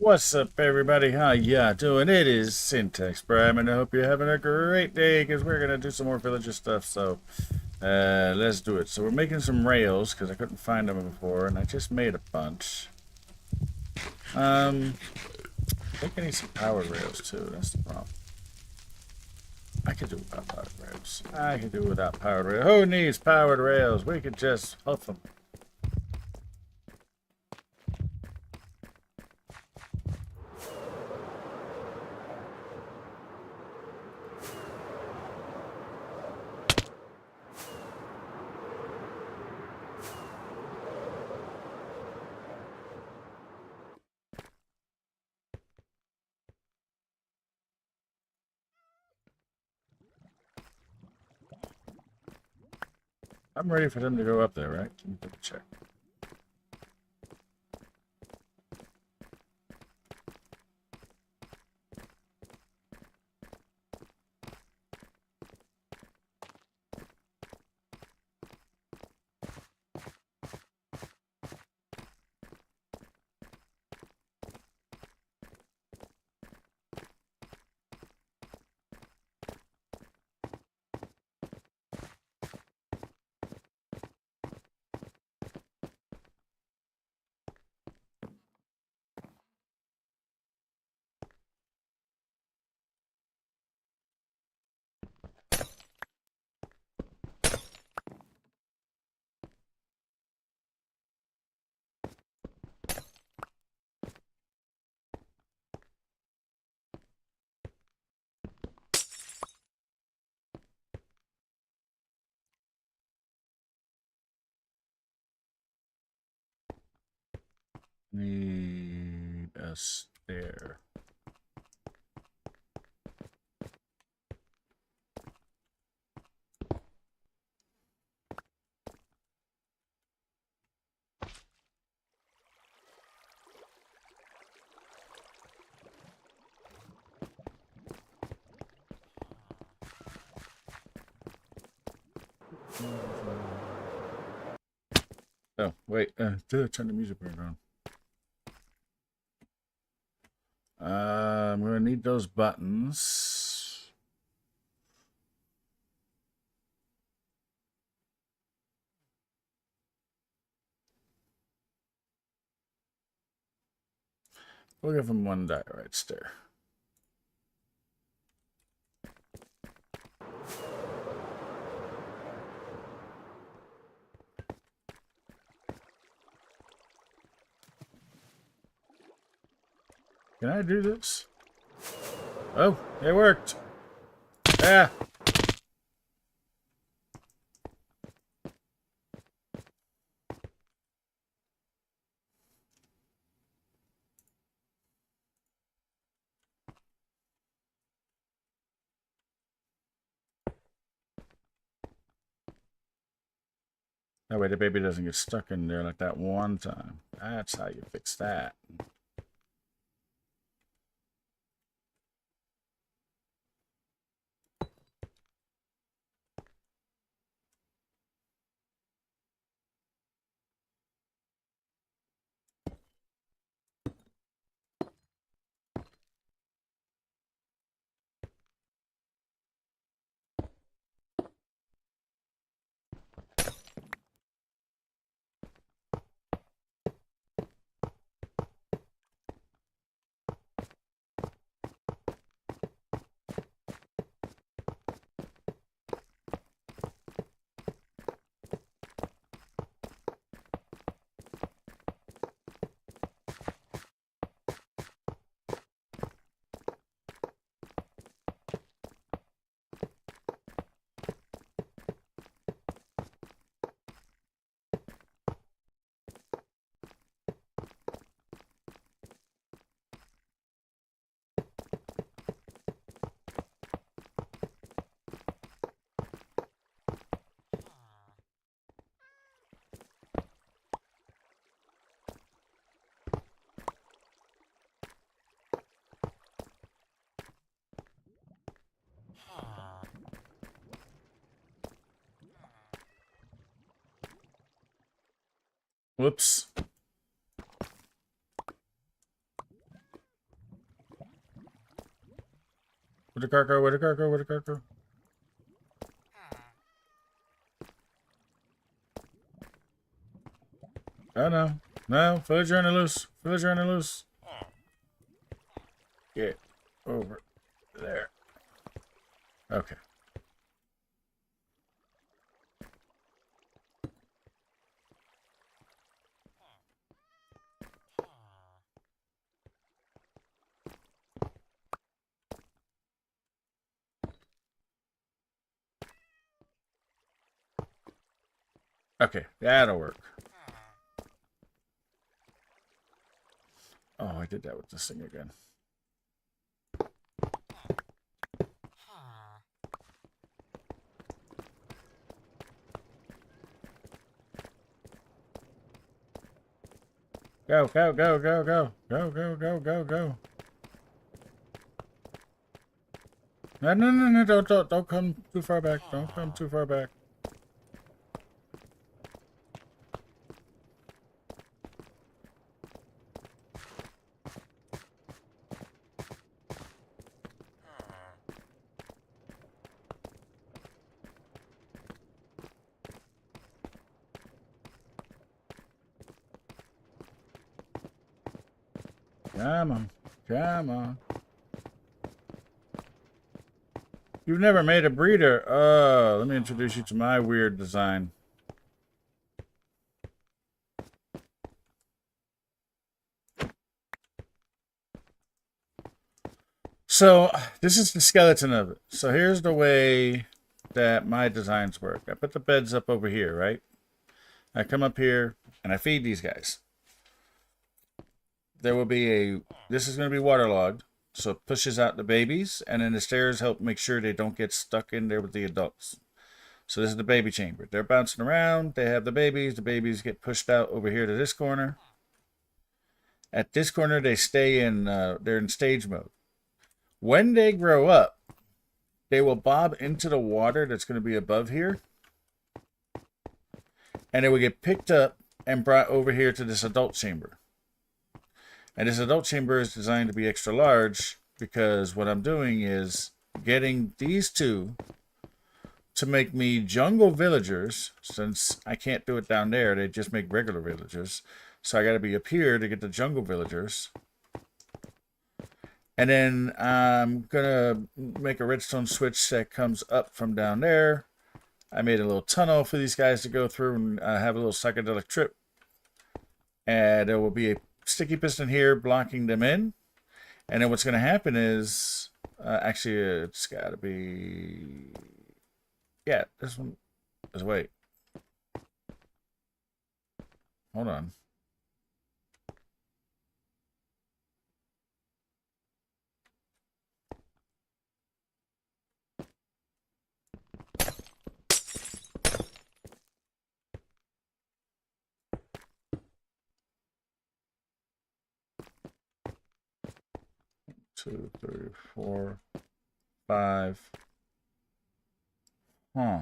What's up, everybody? How ya doing? It is Syntax Prime, and I hope you're having a great day because we're gonna do some more villager stuff. So, let's do it. So we're making some rails because I couldn't find them before, and I just made a bunch. I think I need some powered rails too. That's the problem. I could do without powered rails. I can do without powered rails. Who needs powered rails? We could just huff them. I'm ready for them to go up there, right? Let me double check. Need a stair. Oh, wait. Turn the music back on. I'm going to need those buttons. We'll give them one die right there. Can I do this? Oh, it worked. Yeah. That way the baby doesn't get stuck in there like that one time. That's how you fix that. Whoops. Where'd the cart go? Where'd the cart go? Where'd the cart go? Oh no. No, villager on the loose. Villager on the loose. Get over there. Okay. Okay, that'll work. Oh, I did that with this thing again. Go, go, go, go, go. Go, go, go, go, go. No, no, no, no, don't come too far back. Don't come too far back. Come on. Come on. You've never made a breeder. Oh, let me introduce you to my weird design. So, this is the skeleton of it. So, here's the way that my designs work. I put the beds up over here, right? I come up here and I feed these guys. There will be a, this is going to be waterlogged, so it pushes out the babies, and then the stairs help make sure they don't get stuck in there with the adults. So this is the baby chamber. They're bouncing around, they have the babies get pushed out over here to this corner. At this corner, they stay in, they're in stage mode. When they grow up, they will bob into the water that's going to be above here, and it will get picked up and brought over here to this adult chamber. And this adult chamber is designed to be extra large because what I'm doing is getting these two to make me jungle villagers, since I can't do it down there. They just make regular villagers. So I got to be up here to get the jungle villagers. And then I'm going to make a redstone switch that comes up from down there. I made a little tunnel for these guys to go through and have a little psychedelic trip. And there will be a sticky piston here blocking them in, and then what's going to happen is actually it's got to be, yeah, this one is, wait, hold on. Two, three, four, five. Huh.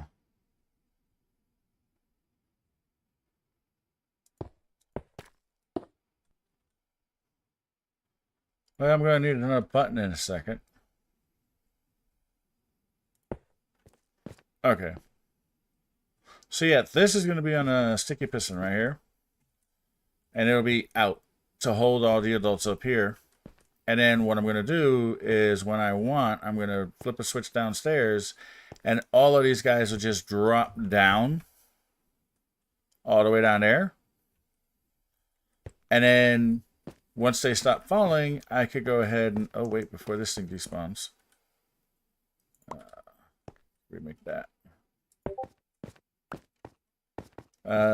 Well, I'm going to need another button in a second. Okay. So yeah, this is going to be on a sticky piston right here. And it'll be out to hold all the adults up here. And then what I'm going to do is when I want, I'm going to flip a switch downstairs and all of these guys will just drop down all the way down there. And then once they stop falling, I could go ahead and, oh wait, before this thing despawns. Remake that.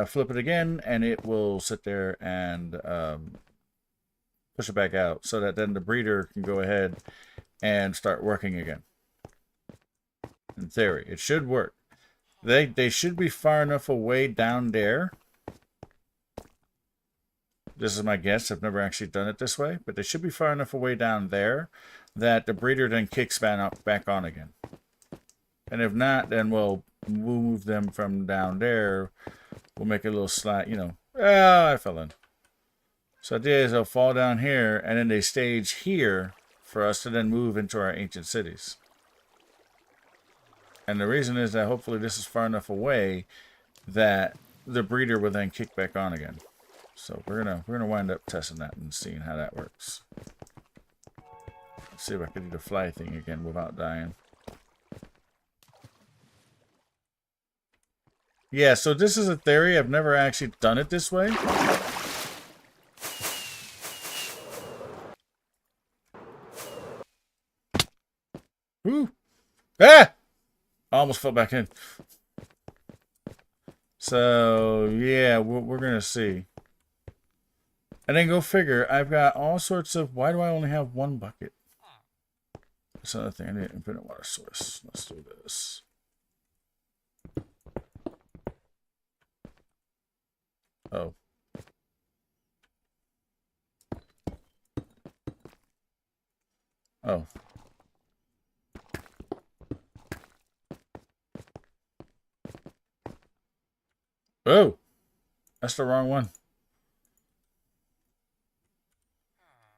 Flip it again and it will sit there and push it back out so that then the breeder can go ahead and start working again. In theory, it should work. They should be far enough away down there. This is my guess. I've never actually done it this way, but they should be far enough away down there that the breeder then kicks back on again. And if not, then we'll move them from down there. We'll make a little slide, you know. Ah, I fell in. So the idea is they'll fall down here, and then they stage here for us to then move into our ancient cities. And the reason is that hopefully this is far enough away that the breeder will then kick back on again. So we're gonna wind up testing that and seeing how that works. Let's see if I can do the fly thing again without dying. Yeah, so this is a theory. I've never actually done it this way. Woo! Ah! I almost fell back in. So, yeah, we're going to see. And then go figure, I've got all sorts of... Why do I only have one bucket? That's another thing. I need an infinite water source. Let's do this. Oh. Oh. Oh! That's the wrong one.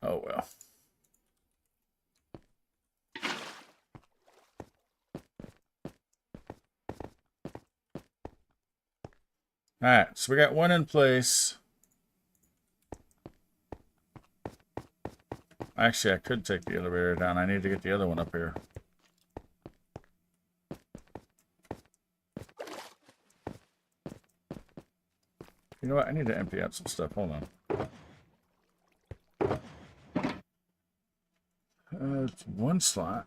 Oh, well. Alright, so we got one in place. Actually, I could take the elevator down. I need to get the other one up here. You know what? I need to empty out some stuff. Hold on. It's one slot.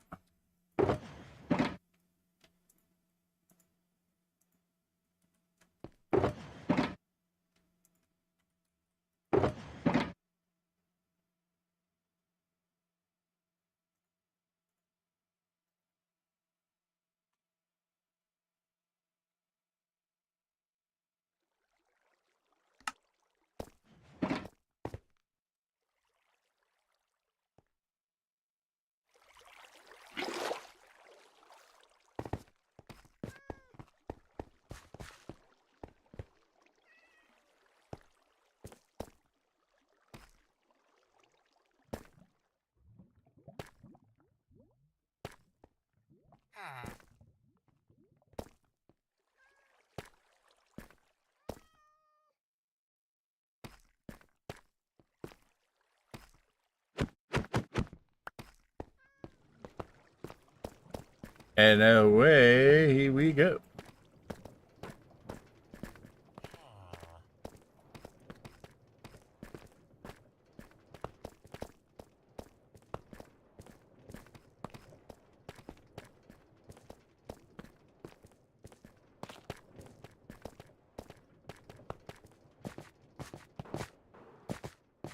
And away we go.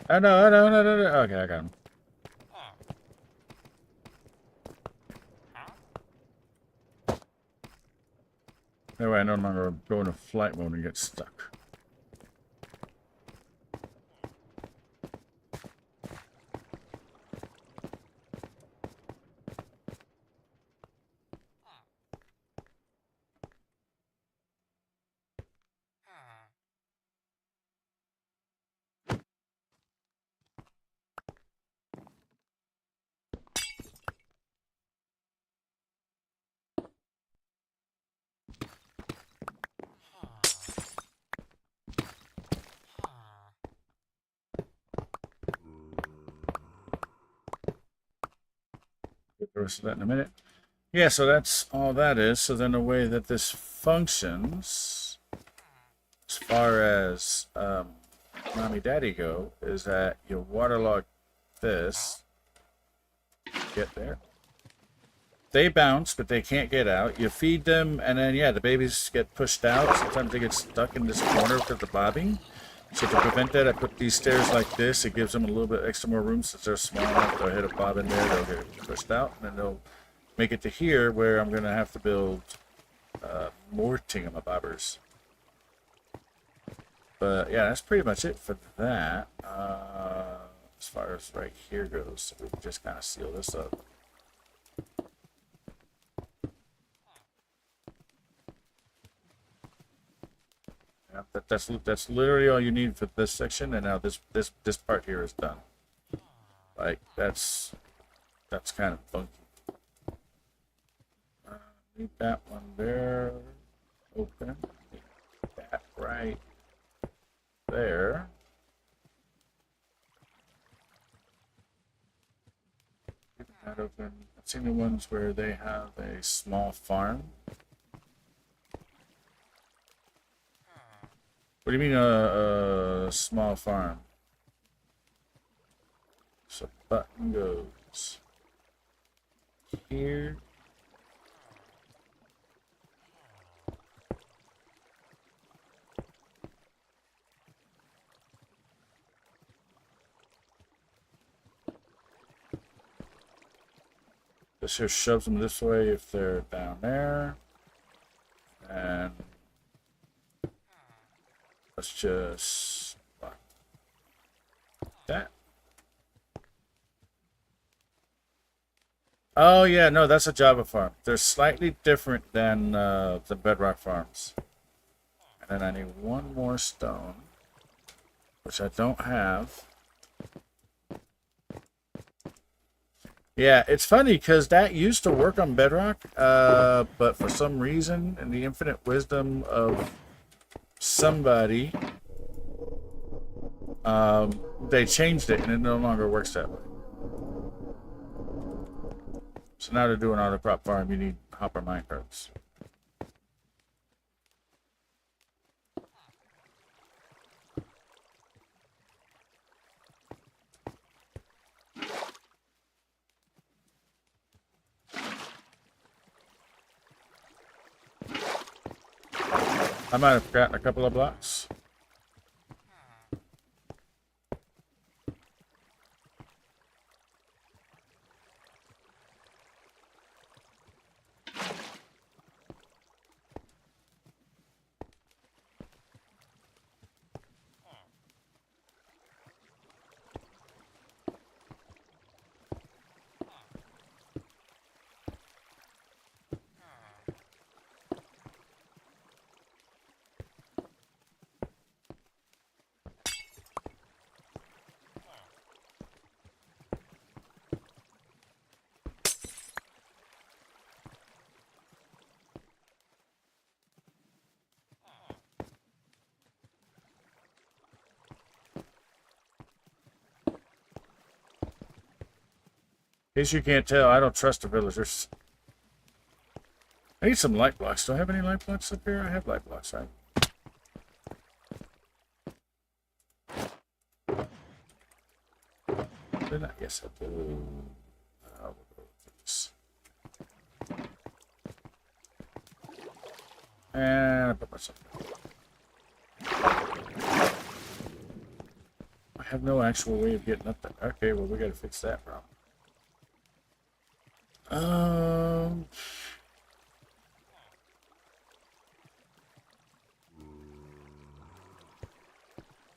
Oh, no, no, no, no, no. Okay, I got him. That way I no longer go into flight mode and get stuck. Get the rest of that in a minute. Yeah, so that's all that is. So then the way that this functions, as far as mommy daddy go, is that you waterlog this, get there. They bounce, but they can't get out. You feed them, and then, yeah, the babies get pushed out. Sometimes they get stuck in this corner because of the bobbing. So to prevent that, I put these stairs like this. It gives them a little bit extra more room since they're small enough. They'll hit a bob in there, they'll get pushed out, and then they'll make it to here where I'm going to have to build more tingamabobbers. But yeah, that's pretty much it for that. As far as right here goes, so we can just kind of seal this up. Yeah, that's literally all you need for this section, and now this part here is done. Like that's kind of funky. Leave that one there open. That right there. Keep that open. I've seen the ones where they have a small farm. What do you mean a small farm? So button goes here. This here shoves them this way if they're down there. And let's just block that. Oh yeah, no, that's a Java farm. They're slightly different than the Bedrock farms. And then I need one more stone, which I don't have. Yeah, it's funny because that used to work on Bedrock, but for some reason, in the infinite wisdom of somebody, they changed it and it no longer works that way. So now to do an auto crop farm, you need hopper minecarts. I might have forgotten a couple of blocks. In case you can't tell, I don't trust the villagers. I need some light blocks. Do I have any light blocks up here? I have light blocks, right? Didn't I? Yes, I do. We'll go with this. And I put myself down. I have no actual way of getting up there. Okay, well, we gotta fix that problem.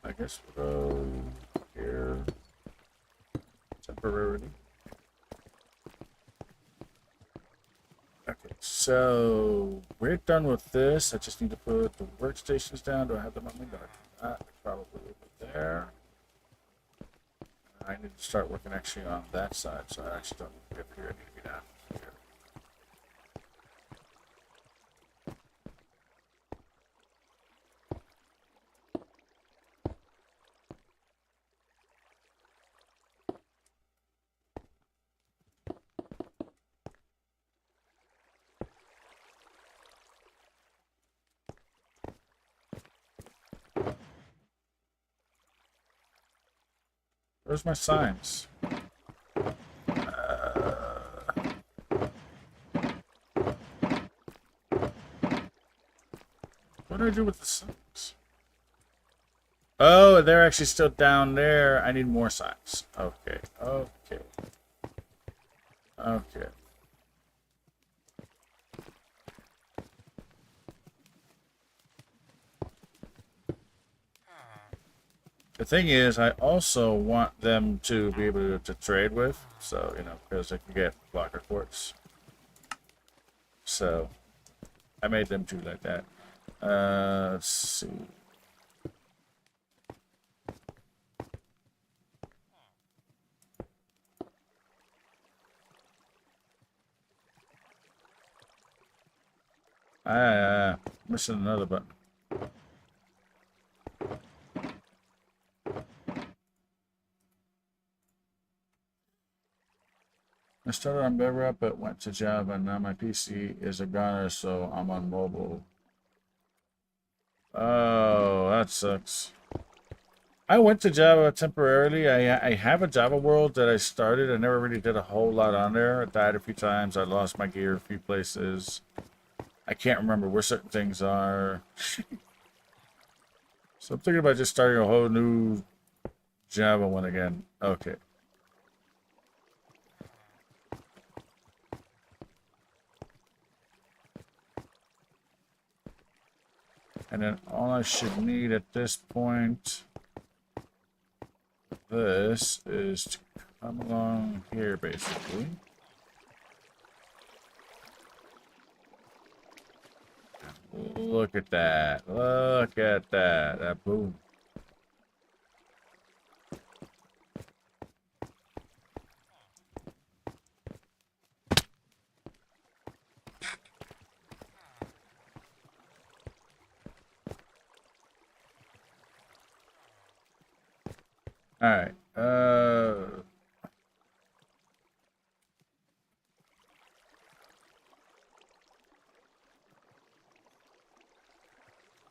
I guess we'll go here temporarily. Okay, so we're done with this. I just need to put the workstations down. Do I have them on me? Probably over there. I need to start working actually on that side, so I actually don't need to be up here. I need to be down here. Where's my signs? What do I do with the signs? Oh, they're actually still down there. I need more signs. Okay, okay. Okay. The thing is, I also want them to be able to trade with, so, you know, because they can get blocker quartz. So, I made them do like that. Let's see. Missing another button. I started on Bedrock, but went to Java, and now my PC is a goner, so I'm on mobile. Oh, that sucks. I went to Java temporarily. I have a Java world that I started. I never really did a whole lot on there. I died a few times. I lost my gear a few places. I can't remember where certain things are. So I'm thinking about just starting a whole new Java one again. Okay. And then all I should need at this point, this is to come along here, basically. Look at that. Look at that. That boom. All right.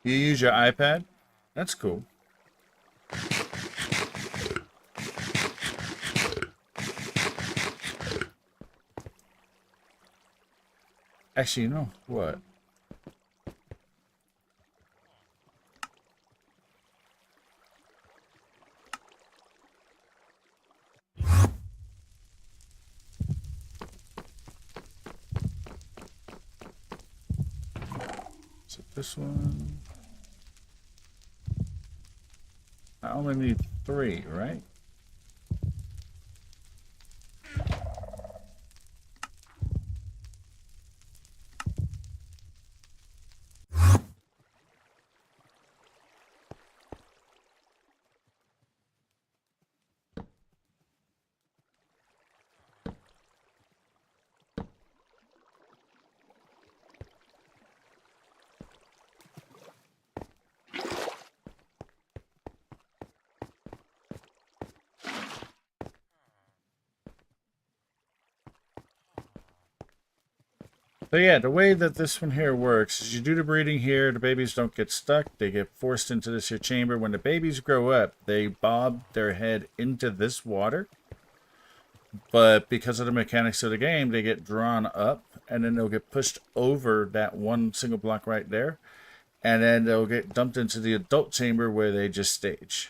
You use your iPad? That's cool. Actually, you know what? So this one. I only need 3, right? So yeah, the way that this one here works is you do the breeding here, the babies don't get stuck, they get forced into this here chamber. When the babies grow up, they bob their head into this water. But because of the mechanics of the game, they get drawn up and then they'll get pushed over that one single block right there. And then they'll get dumped into the adult chamber where they just stage.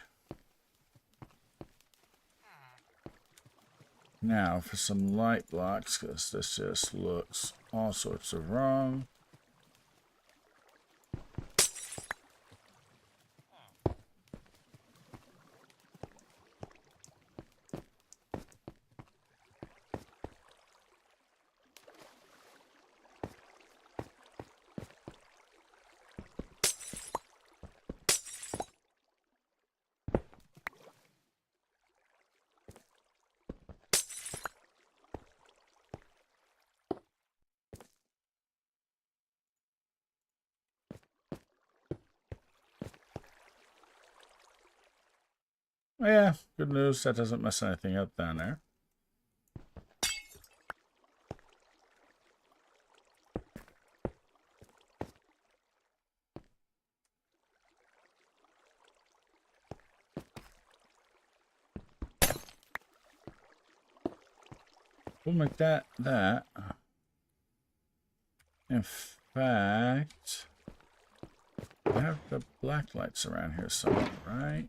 Now for some light blocks, because this just looks all sorts of wrong. Oh, yeah, good news. That doesn't mess anything up down there. We'll make that. In fact, I have the black lights around here somewhere, right?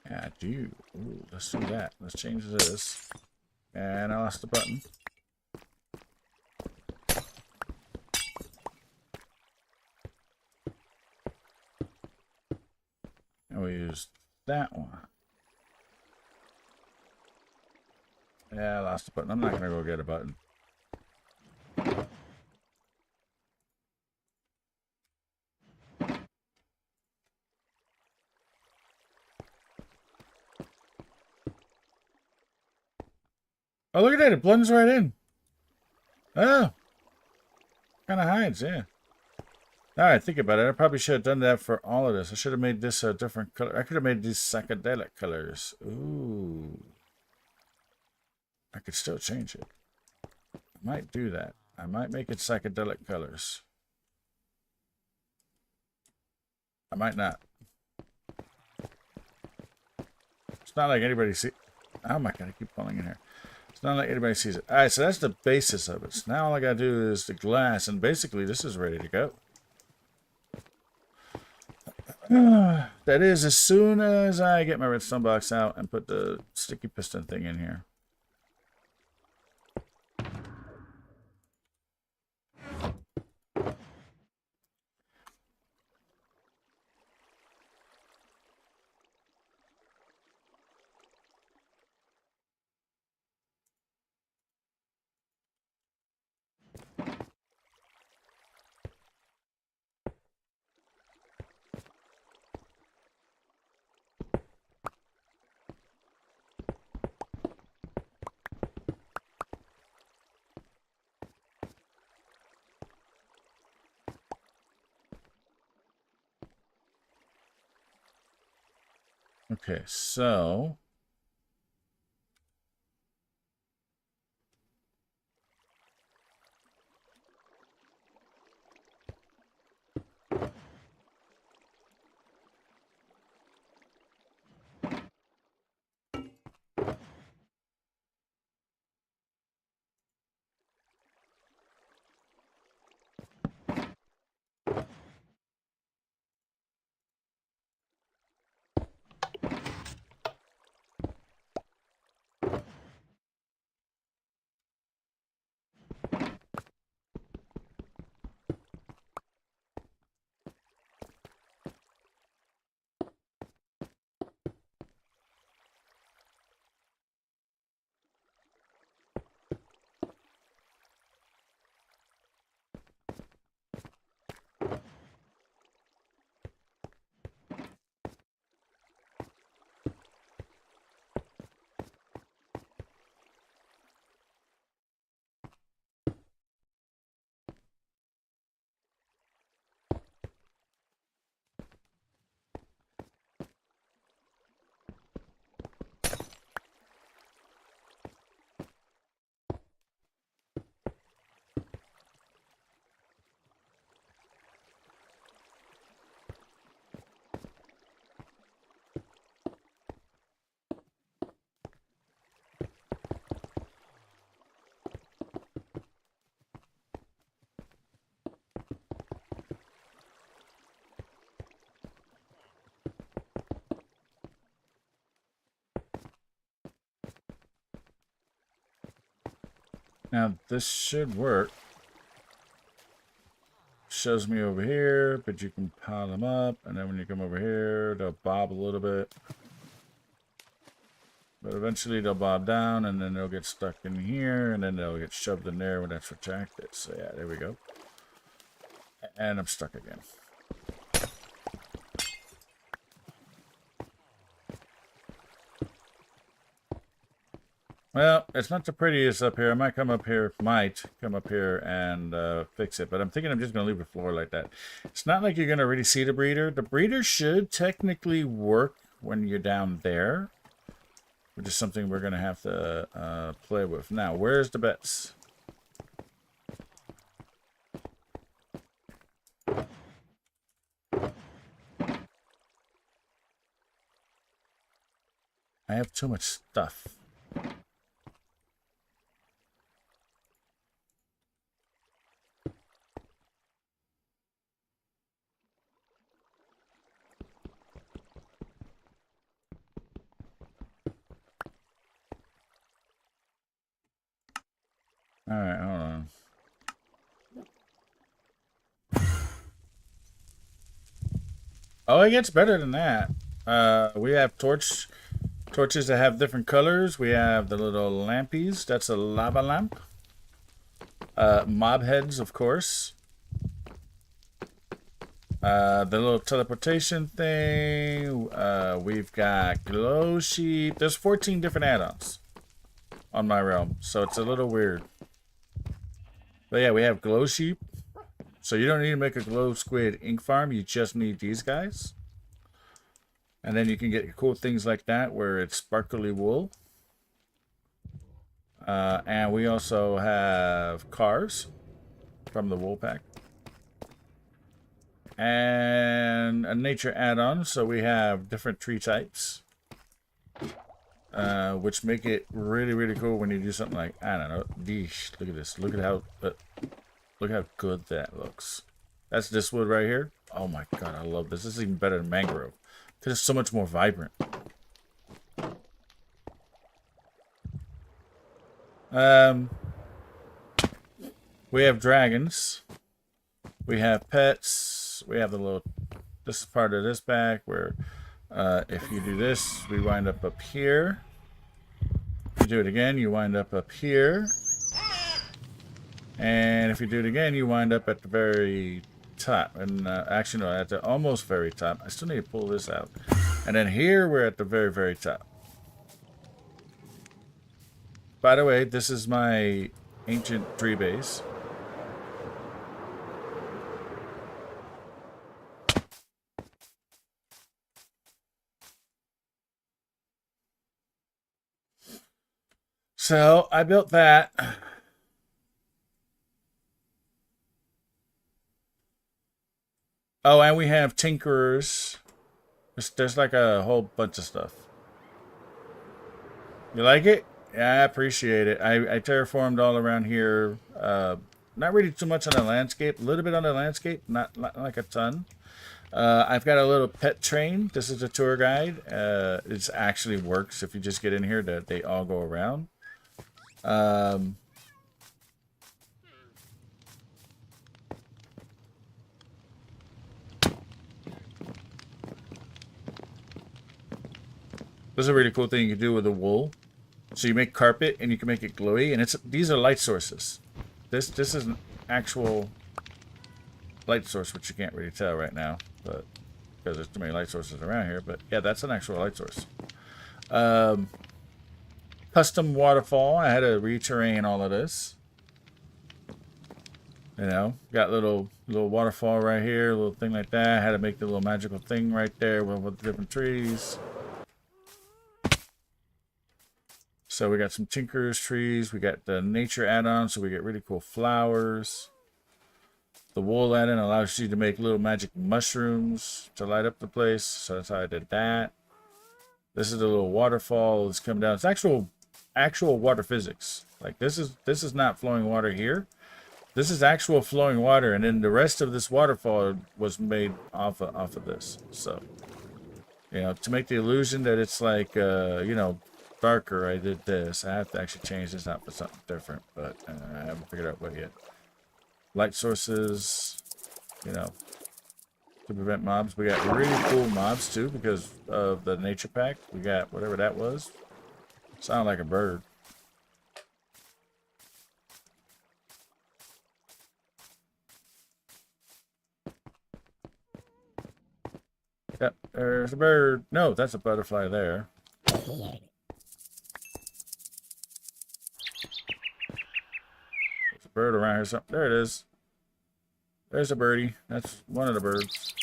Yeah, I do. Ooh, let's do that. Let's change this. And I lost the button. And we use that one. Yeah, I lost the button. I'm not going to go get a button. Oh, look at that. It blends right in. Oh, kind of hides, yeah. All right, think about it. I probably should have done that for all of this. I should have made this a different color. I could have made these psychedelic colors. Ooh. I could still change it. I might do that. I might make it psychedelic colors. I might not. It's not like anybody see. Oh my god, I keep falling in here. It's not like anybody sees it. All right, so that's the basis of it. So now all I gotta do is the glass, and basically this is ready to go. That is as soon as I get my redstone box out and put the sticky piston thing in here. Okay, so now this should work. Shows me over here, but you can pile them up, and then when you come over here, they'll bob a little bit. But eventually they'll bob down, and then they'll get stuck in here, and then they'll get shoved in there when that's retracted. So yeah, there we go. And I'm stuck again. Well, it's not the prettiest up here. I might come up here and fix it. But I'm thinking I'm just going to leave the floor like that. It's not like you're going to really see the breeder. The breeder should technically work when you're down there, which is something we're going to have to play with. Now, where's the bets? I have too much stuff. All right, hold on. Oh, it gets better than that. We have torches that have different colors. We have the little lampies. That's a lava lamp. Mob heads, of course. The little teleportation thing. We've got glow sheep. There's 14 different add-ons. on my realm, so it's a little weird. But yeah, we have glow sheep. So you don't need to make a glow squid ink farm. You just need these guys. And then you can get cool things like that where it's sparkly wool. And we also have cars from the wool pack. And a nature add-on. So we have different tree types. Which make it really, really cool when you do something like, I don't know, Deesh, look at this. Look at how good that looks. That's this wood right here. Oh my god, I love this. This is even better than mangrove. Because it's so much more vibrant. We have dragons. We have pets. We have the little... This is part of this pack where if you do this, we wind up here. If you do it again, you wind up here. And if you do it again, you wind up at the very top. And actually, no, at the almost very top. I still need to pull this out. And then here, we're at the very, very top. By the way, this is my ancient tree base. So, I built that. Oh, and we have tinkerers. There's like a whole bunch of stuff. You like it? Yeah, I appreciate it. I terraformed all around here. Not really too much on the landscape. A little bit on the landscape, not like a ton. I've got a little pet train. This is a tour guide. It actually works if you just get in here. They all go around. This is a really cool thing you can do with the wool. So you make carpet and you can make it glowy, and these are light sources. This is an actual light source, which you can't really tell right now, but because there's too many light sources around here. But yeah, that's an actual light source. Custom waterfall. I had to re-terrain all of this. You know, got little waterfall right here, a little thing like that. I had to make the little magical thing right there with the different trees. So we got some tinker's trees. We got the nature add-on, so we get really cool flowers. The wool add-on allows you to make little magic mushrooms to light up the place. So that's how I did that. This is the little waterfall that's coming down. It's actual water physics. Like this is not flowing water here. This is actual flowing water, and then the rest of this waterfall was made off of this. So, you know, to make the illusion that it's like you know, darker, I did this. I have to actually change this out for something different, but I haven't figured out what yet. Light sources, you know, to prevent mobs. We got really cool mobs too because of the nature pack. We got whatever that was. Sounded like a bird. Yep, there's a bird. No, that's a butterfly there. Bird around here something. There it is. There's a birdie. That's one of the birds.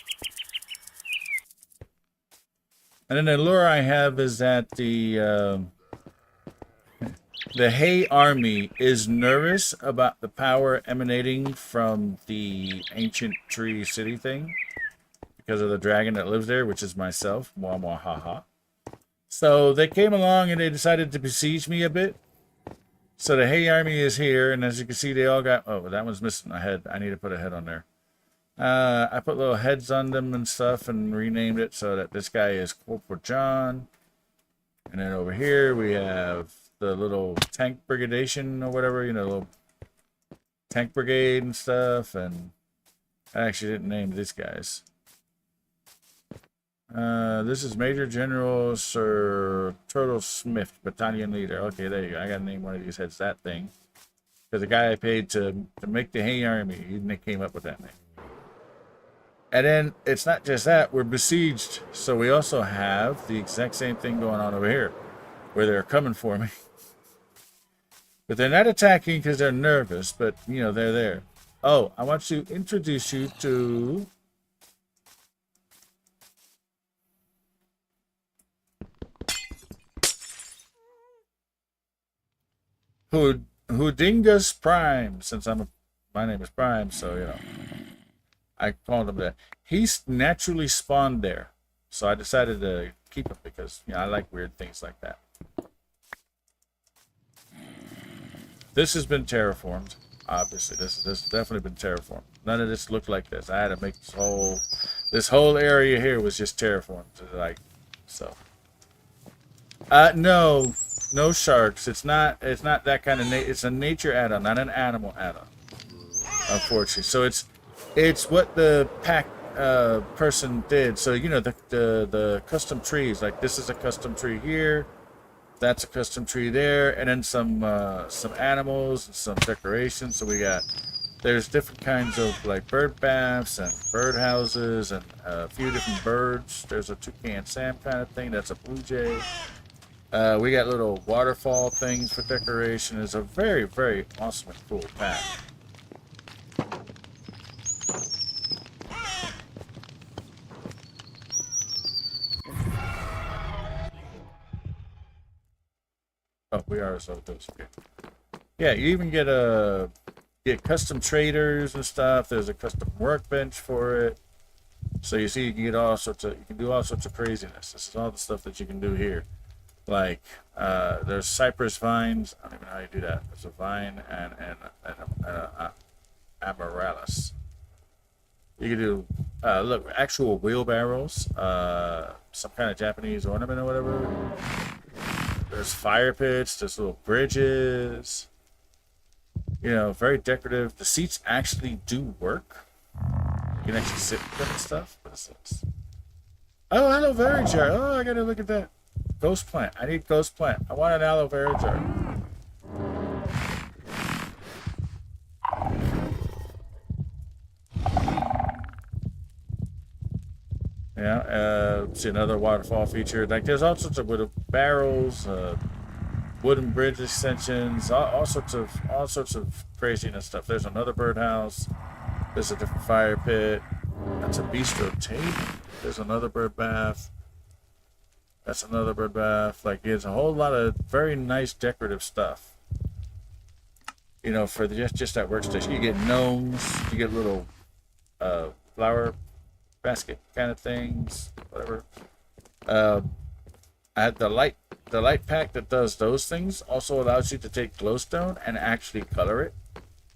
And then the lure I have is that the hay army is nervous about the power emanating from the ancient tree city thing because of the dragon that lives there, which is myself. Mwah, mwah, ha, ha. So they came along and they decided to besiege me a bit. So the hay army is here, and as you can see, they all got... Oh, that one's missing a head. I need to put a head on there. I put little heads on them and stuff and renamed it so that this guy is Corporal John. And then over here, we have the little tank brigadation or whatever, you know, little tank brigade and stuff. And I actually didn't name these guys. This is Major General Sir Turtle Smith, Battalion Leader. Okay, there you go. I gotta name one of these heads that thing. Because the guy I paid to make the hay army, he came up with that name. And then, it's not just that, we're besieged. So we also have the exact same thing going on over here. Where they're coming for me. But they're not attacking because they're nervous, but, you know, they're there. Oh, I want to introduce you to... Hoodingus Prime, since my name is Prime, so, you know, I called him that. He's naturally spawned there, so I decided to keep him because, you know, I like weird things like that. This has been terraformed, obviously. This has definitely been terraformed. None of this looked like this. I had to make this whole area here was just terraformed, like so. No sharks. It's not that kind of it's a nature add-on, not an animal add-on, unfortunately. So it's what the pack person did. So, you know, the custom trees, like this is a custom tree here, that's a custom tree there, and then some animals and some decorations. So there's different kinds of like bird baths and bird houses and a few different birds. There's a toucan Sam kind of thing. That's a blue jay. We got little waterfall things for decoration. It's a very, very awesome and cool pack. Oh, we are so those. Okay. Yeah, you even get custom traders and stuff. There's a custom workbench for it. So you see, you can do all sorts of craziness. This is all the stuff that you can do here. Like there's cypress vines. I don't even know how you do that. There's a vine and amaryllis. You can do look, actual wheelbarrows, some kind of Japanese ornament or whatever. There's fire pits. There's little bridges. You know, very decorative. The seats actually do work. You can actually sit with them and stuff. What is this? Oh, aloe vera jar. Oh, I gotta look at that. Ghost plant. I need ghost plant. I want an aloe vera jar. Yeah, see another waterfall feature. Like there's all sorts of wooden barrels, wooden bridge extensions, all sorts of craziness stuff. There's another birdhouse. There's a different fire pit. That's a bistro table. There's another bird bath. That's another bird bath. Like it's a whole lot of very nice decorative stuff. You know, for just that workstation, you get gnomes. You get little flower basket kind of things, whatever. I had the light pack that does those things. Also allows you to take glowstone and actually color it.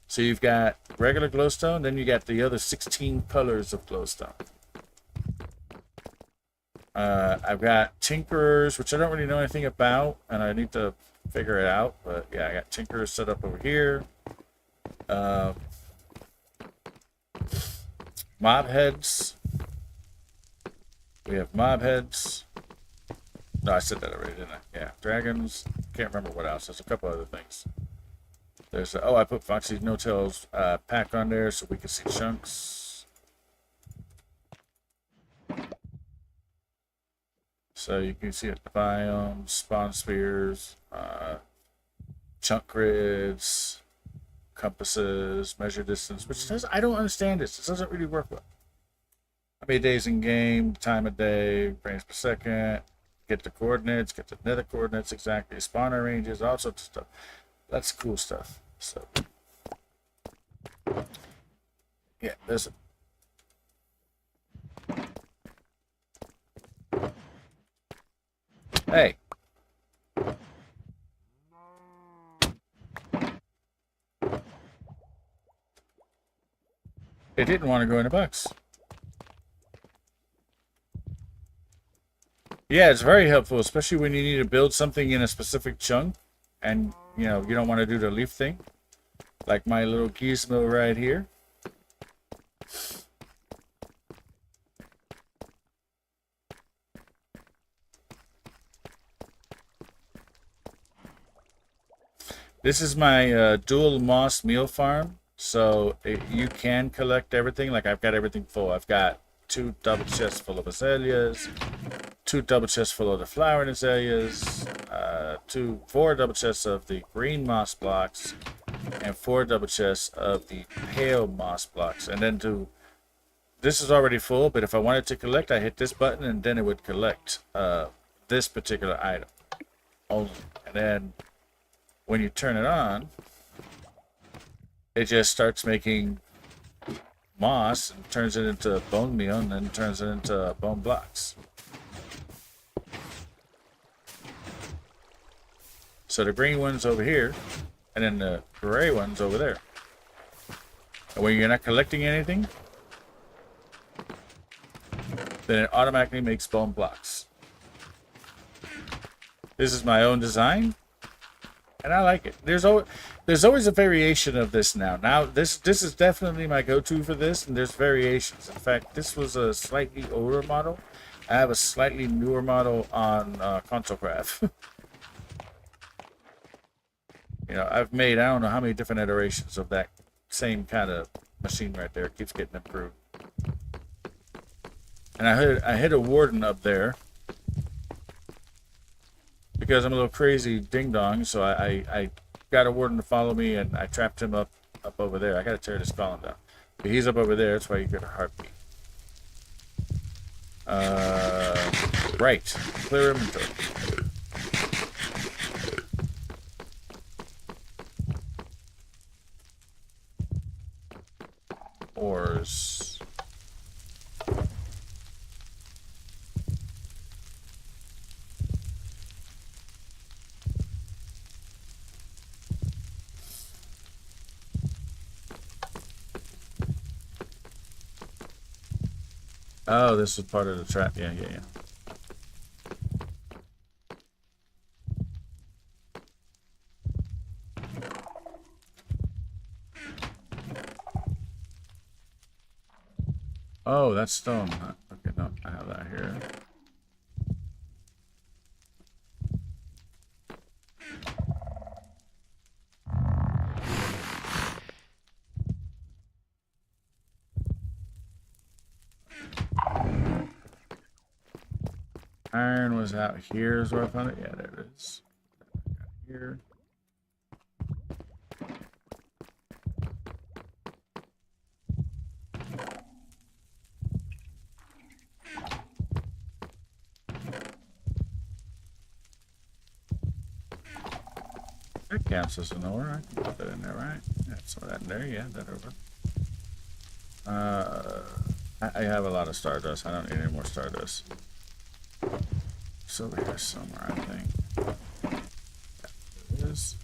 So you've got regular glowstone, then you got the other 16 colors of glowstone. I've got tinkerers, which I don't really know anything about, and I need to figure it out. But yeah, I got tinkerers set up over here. Mob heads. We have mob heads. No, I said that already, didn't I? Yeah, dragons. Can't remember what else. There's a couple other things. There's I put Foxy No-Tail's pack on there so we can see chunks. So you can see it, biomes, spawn spheres, chunk grids, compasses, measure distance, which says I don't understand this. This doesn't really work well. How many days in game, time of day, frames per second, get the coordinates, get the nether coordinates exactly, spawner ranges, all sorts of stuff. That's cool stuff. So yeah, there's hey. It didn't want to go in a box. Yeah, it's very helpful, especially when you need to build something in a specific chunk and, you know, you don't want to do the leaf thing. Like my little gizmo right here. This is my dual moss meal farm. So you can collect everything. Like I've got everything full. I've got 2 double chests full of azaleas, 2 double chests full of the flowering azaleas, 4 double chests of the green moss blocks and 4 double chests of the pale moss blocks. And then this is already full, but if I wanted to collect, I hit this button and then it would collect this particular item only. And then when you turn it on, it just starts making moss and turns it into bone meal and then turns it into bone blocks. So the green one's over here and then the gray one's over there. And when you're not collecting anything, then it automatically makes bone blocks. This is my own design, and I like it. There's always a variation of this now. Now this is definitely my go-to for this, and there's variations. In fact, this was a slightly older model. I have a slightly newer model on consolecraft. You know, I've made I don't know how many different iterations of that same kind of machine right there. It keeps getting improved. And I hit a warden up there because I'm a little crazy ding dong. So I got a warden to follow me, and I trapped him up over there. I got to tear this column down. But he's up over there. That's why you get a heartbeat. Right. Clear inventory. Ores. Oh, this is part of the trap. Yeah. Oh, that's stone. Okay, no, I have that here. Iron was out here is where I found it. Yeah, there it is. Here. That counts as an ore. I can put that in there, right? Yeah, some of that in there. Yeah, that over. I have a lot of stardust. I don't need any more stardust. It's over here somewhere, I think. There it is.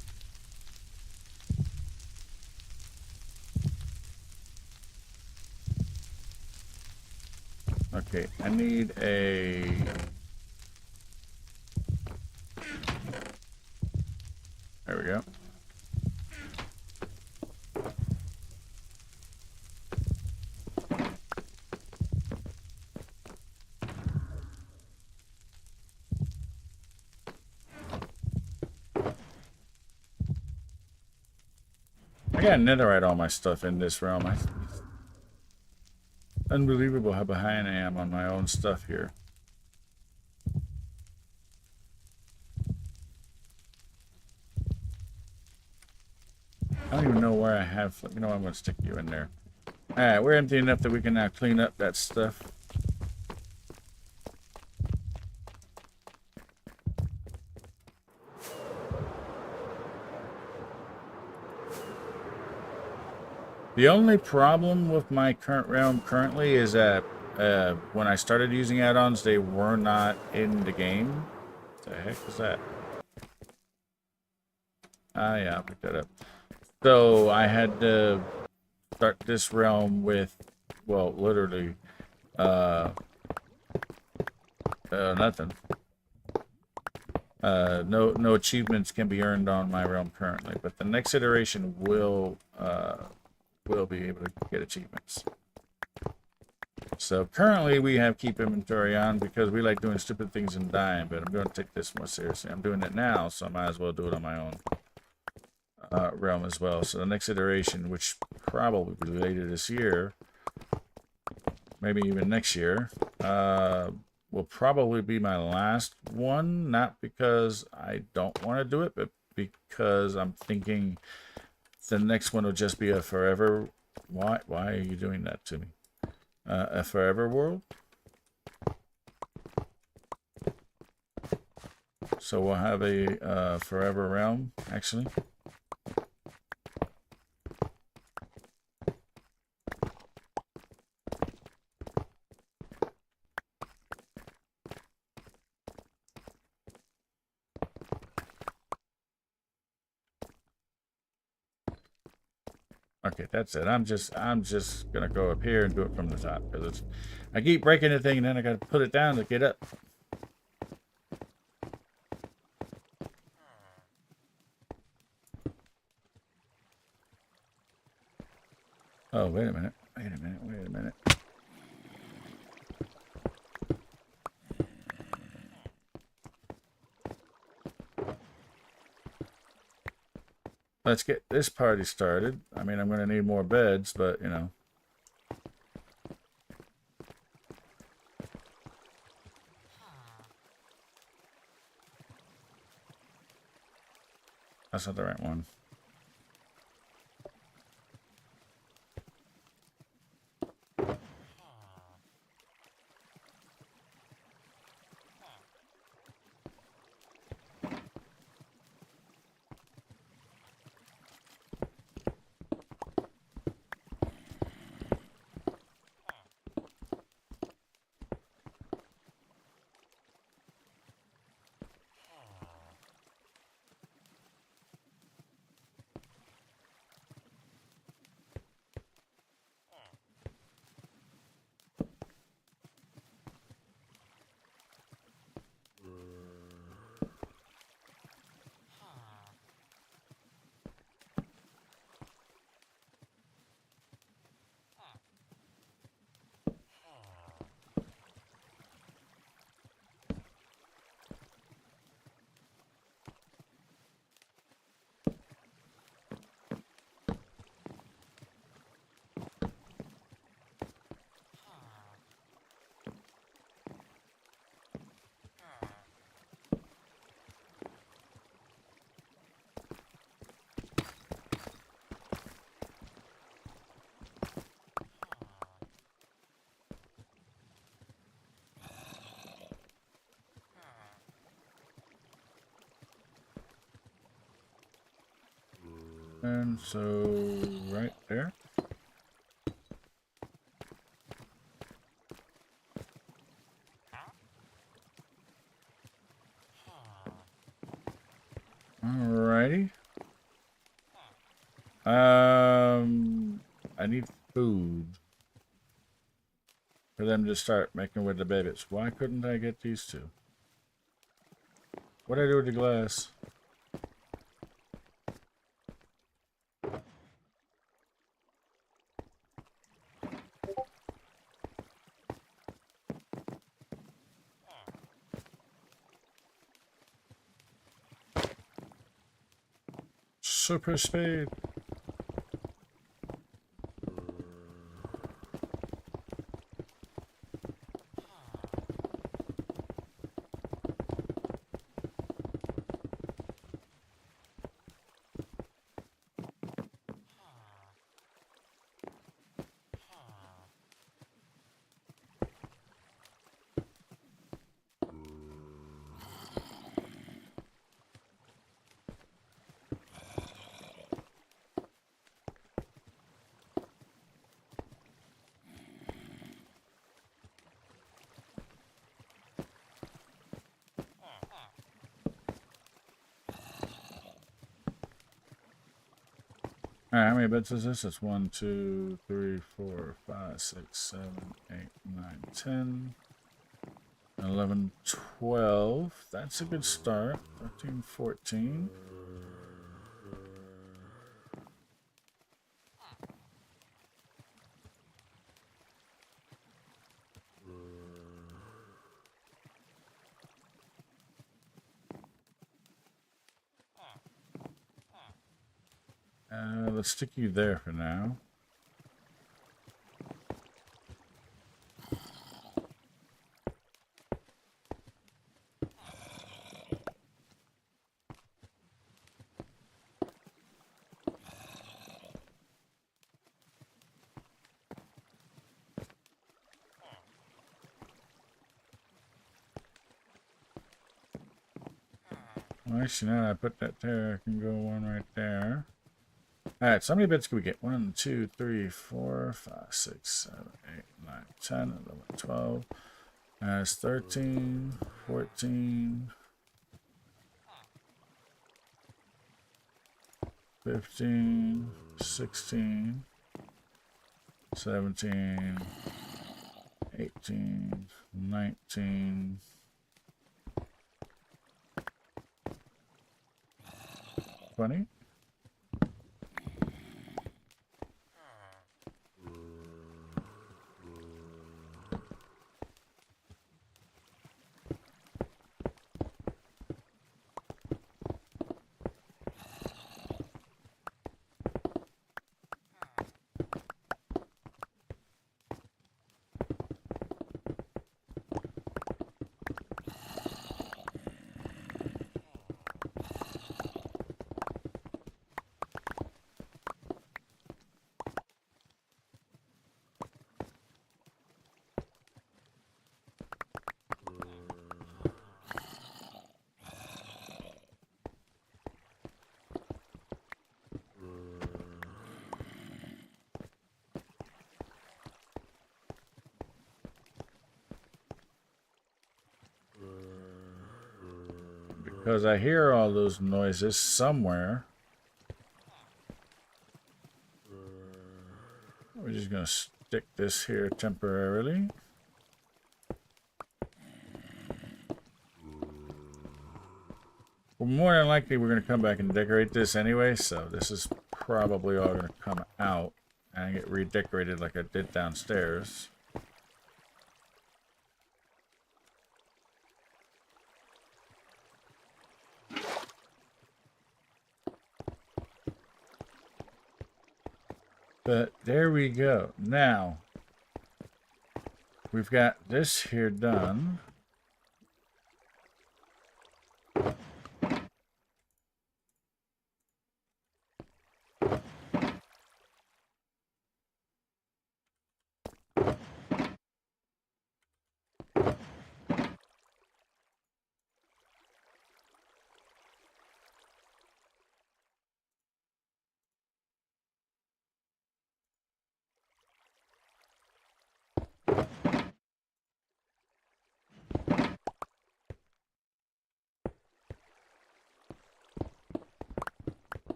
Okay, I need a... There we go. I got netherite all my stuff in this realm. Unbelievable how behind I am on my own stuff here. I don't even know where I have... You know, I'm going to stick you in there. Alright, we're empty enough that we can now clean up that stuff. The only problem with my current realm currently is that when I started using add-ons, they were not in the game. What the heck is that? Ah, yeah, I'll pick that up. So I had to start this realm with, well, literally, nothing. No achievements can be earned on my realm currently, but the next iteration will be able to get achievements. So currently we have keep inventory on because we like doing stupid things and dying, but I'm going to take this more seriously. I'm doing it now, so I might as well do it on my own realm as well. So the next iteration, which probably will be later this year, maybe even next year, will probably be my last one, not because I don't want to do it, but because I'm thinking the next one will just be a forever. Why are you doing that to me? A forever world. So we'll have a forever realm, actually. Okay, that's it. I'm just gonna go up here and do it from the top because I keep breaking the thing and then I gotta put it down to get up. Oh, wait a minute. Wait a minute. Wait a minute. Let's get this party started. I mean, I'm gonna need more beds, but you know. That's not the right one. And so, right there. Alrighty. I need food for them to start making with the babies. Why couldn't I get these two? What'd I do with the glass? Super speed. Alright, how many beds is this? It's 1, 2, 3, 4, 5, 6, 7, 8, 9, 10, 11, 12. That's a good start. 13, 14. Let's stick you there for now. Well, actually, now that I put that there, I can go one right there. Alright, so how many bits can we get? 1, 2, 3, 4, 5, 6, 7, 8, 9, 10, 11, 12. That's 13, 14, 15, 16, 17, 18, 19, 20. Because I hear all those noises somewhere. We're just going to stick this here temporarily. Well, more than likely, we're going to come back and decorate this anyway, so this is probably all going to come out and get redecorated like I did downstairs. But there we go. Now, we've got this here done.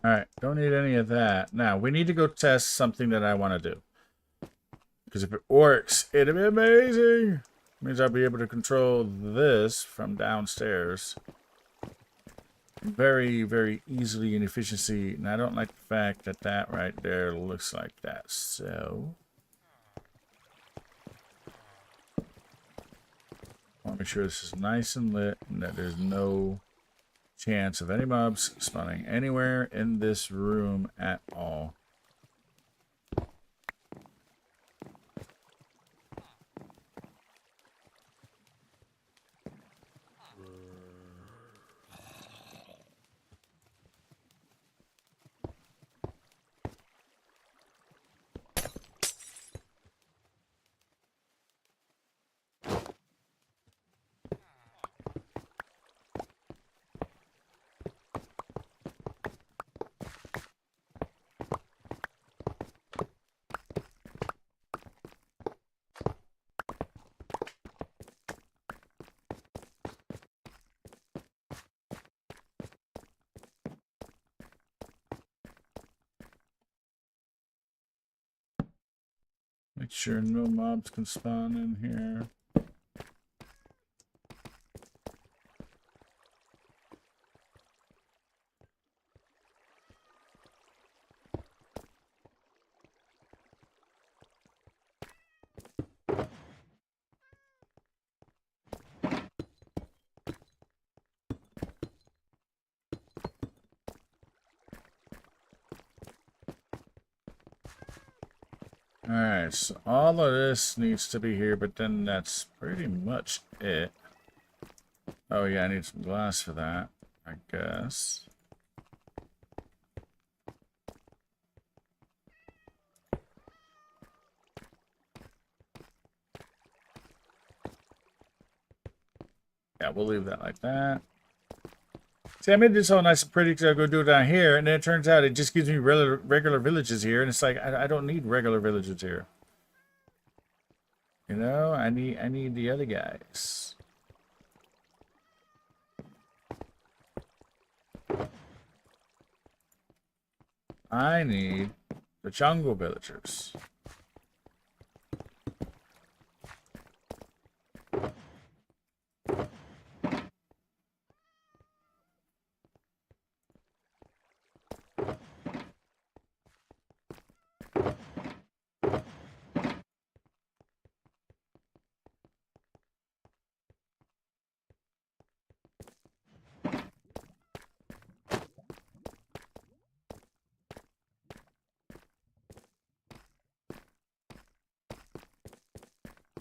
Alright, don't need any of that. Now, we need to go test something that I want to do. Because if it works, it'll be amazing. It means I'll be able to control this from downstairs. Very, very easily and efficiency. And I don't like the fact that that right there looks like that. So, I want to make sure this is nice and lit and that there's no chance of any mobs spawning anywhere in this room at all. Make sure no mobs can spawn in here. Alright, so all of this needs to be here, but then that's pretty much it. Oh yeah, I need some glass for that, I guess. Yeah, that. We'll leave that like that. See, I made this all nice and pretty because I go do it down here, and then it turns out it just gives me regular villages here, and it's like I don't need regular villages here. You know, I need the other guys. I need the jungle villagers.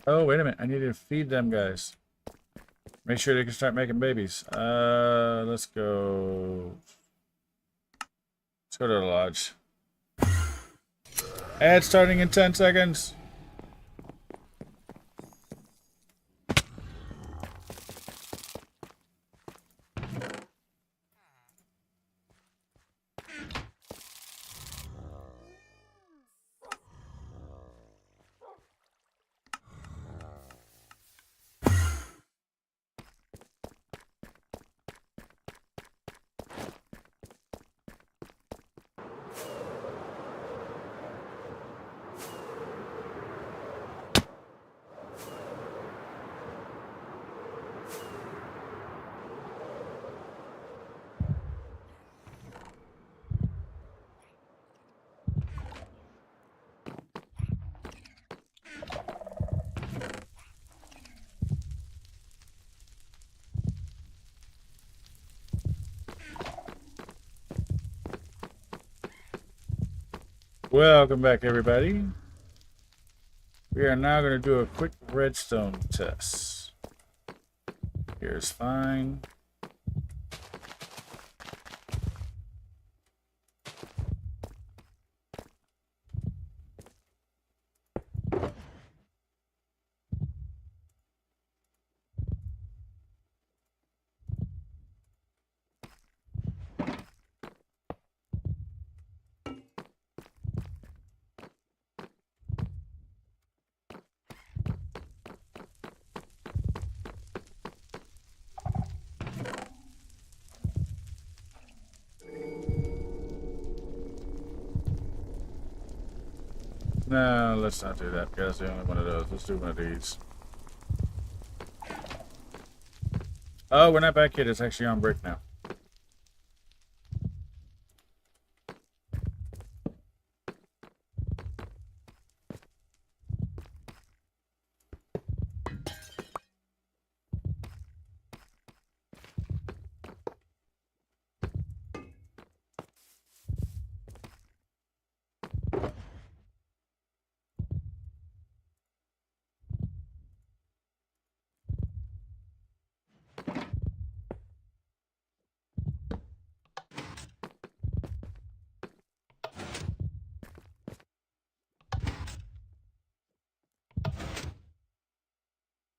Oh, wait a minute. I need to feed them guys. Make sure they can start making babies. Let's go. Let's go to the lodge. Ad starting in 10 seconds. Welcome back, everybody. We are now going to do a quick redstone test. Here's fine. No, let's not do that because that's the only one of those. Let's do one of these. Oh, we're not back yet. It's actually on break now.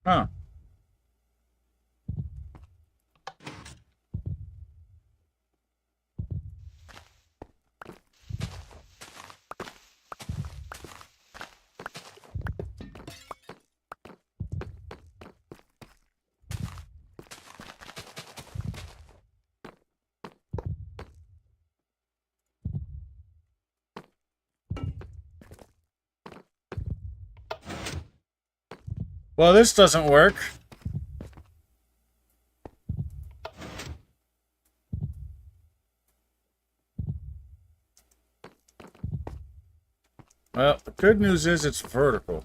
Huh. Well, this doesn't work. Well, the good news is it's vertical.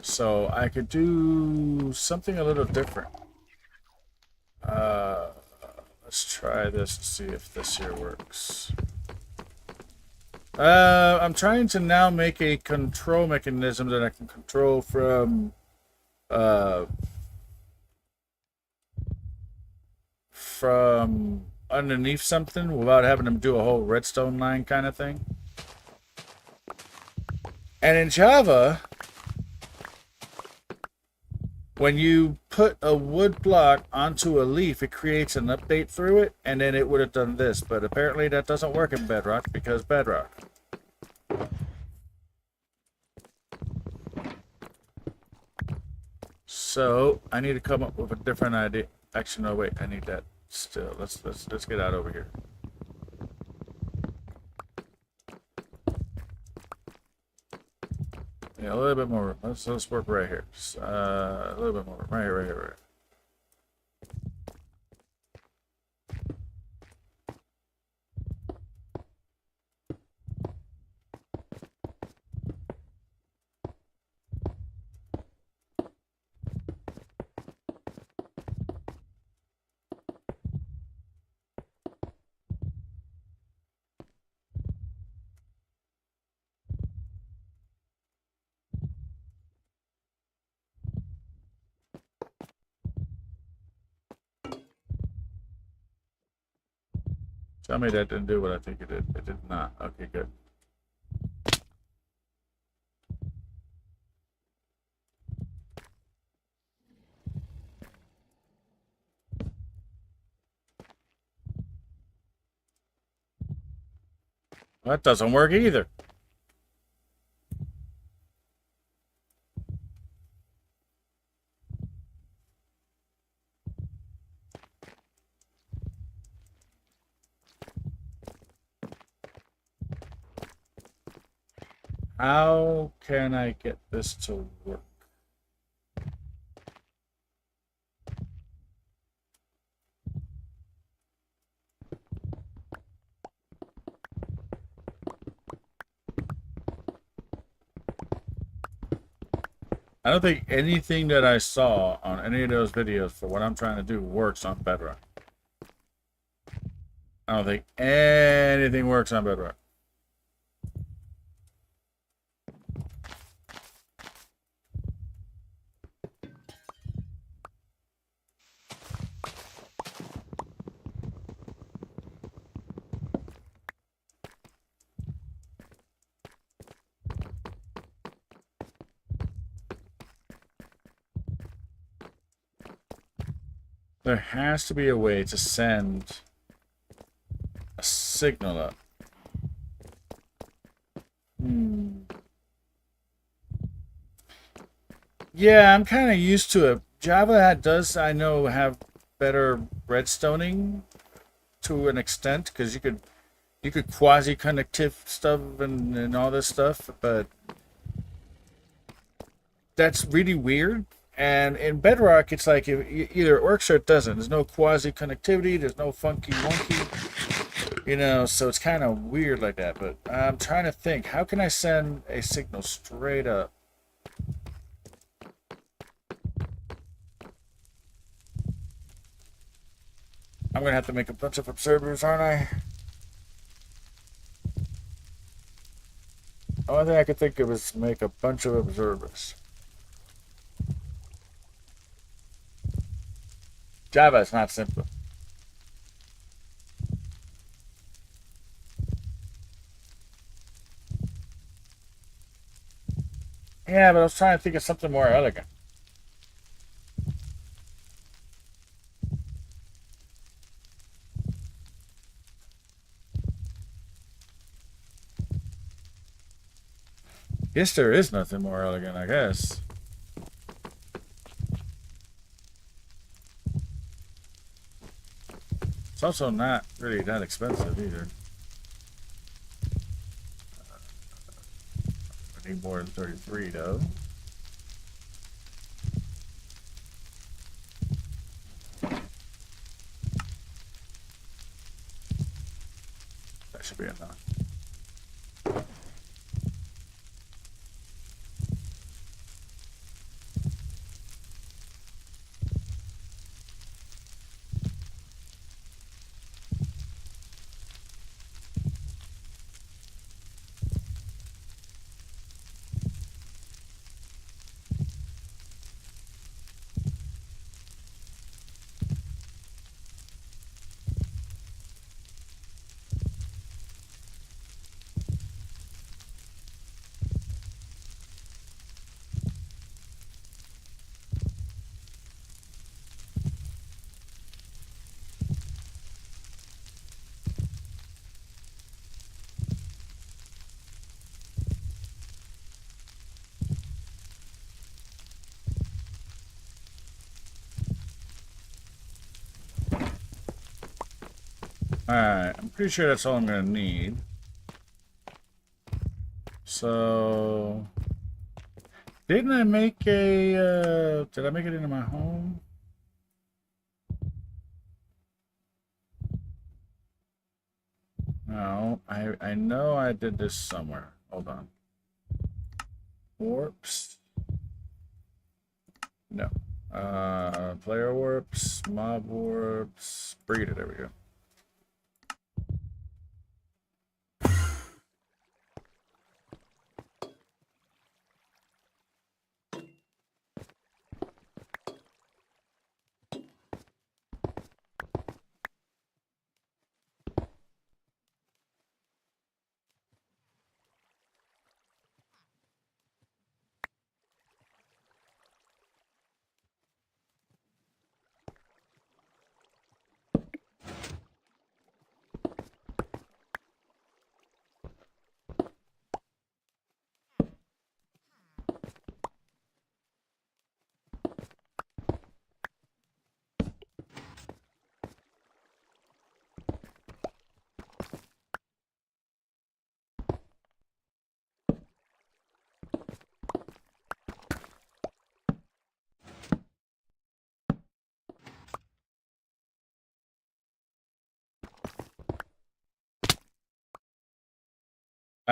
So I could do something a little different. Let's try this and see if this here works. I'm trying to now make a control mechanism that I can control from underneath something without having to do a whole redstone line kind of thing. And in Java, when you put a wood block onto a leaf, it creates an update through it, and then it would have done this. But apparently that doesn't work in Bedrock because Bedrock. So I need to come up with a different idea. Actually, no, wait, I need that still. Let's get out over here. Yeah, a little bit more room. Let's work right here. A little bit more room. Right here, right here, right here. Tell me that didn't do what I think it did. It did not. Okay, good. Well, that doesn't work either. How can I get this to work? I don't think anything that I saw on any of those videos for what I'm trying to do works on Bedrock. I don't think anything works on Bedrock. There has to be a way to send a signal up. Yeah, I'm kind of used to it. Java does, I know, have better redstoning to an extent because you could quasi connective stuff and all this stuff, but that's really weird. And in Bedrock, it's like either it works or it doesn't. There's no quasi connectivity. There's no funky wonky, you know. So it's kind of weird like that. But I'm trying to think, how can I send a signal straight up? I'm gonna have to make a bunch of observers, aren't I? The only thing I could think of is make a bunch of observers. Java is not simple. Yeah, but I was trying to think of something more elegant. Guess there is nothing more elegant, I guess. It's also not really that expensive either. I need more than 33 though. That should be enough. Alright, I'm pretty sure that's all I'm gonna need. So... Didn't I make a, did I make it into my home? No, I know I did this somewhere. Hold on. Warps. No. Player warps, mob warps, breeder, there we go.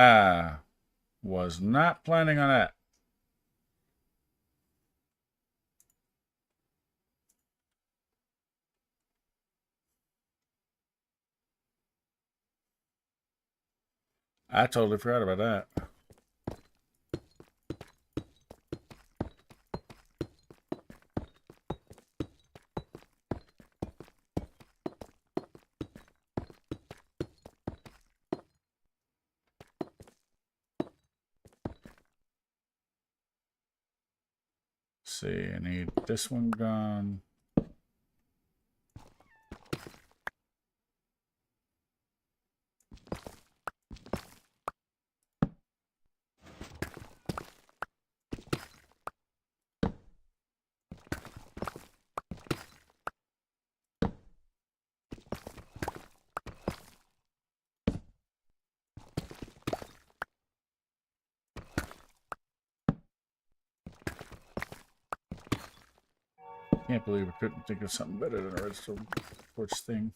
Ah, was not planning on that. I totally forgot about that. Let's see, I need this one gone. Can't believe we couldn't think of something better than a redstone torch thing.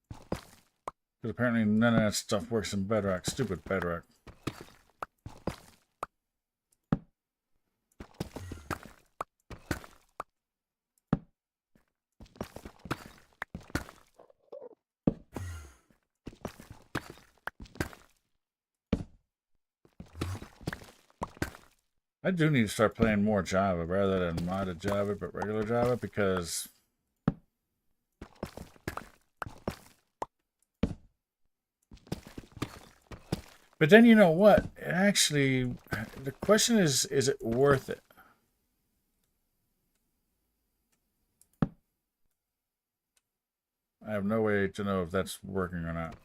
Because apparently none of that stuff works in Bedrock. Stupid Bedrock. I do need to start playing more Java rather than modded Java, but regular Java, because but then you know what? Actually, the question is it worth it? I have no way to know if that's working or not.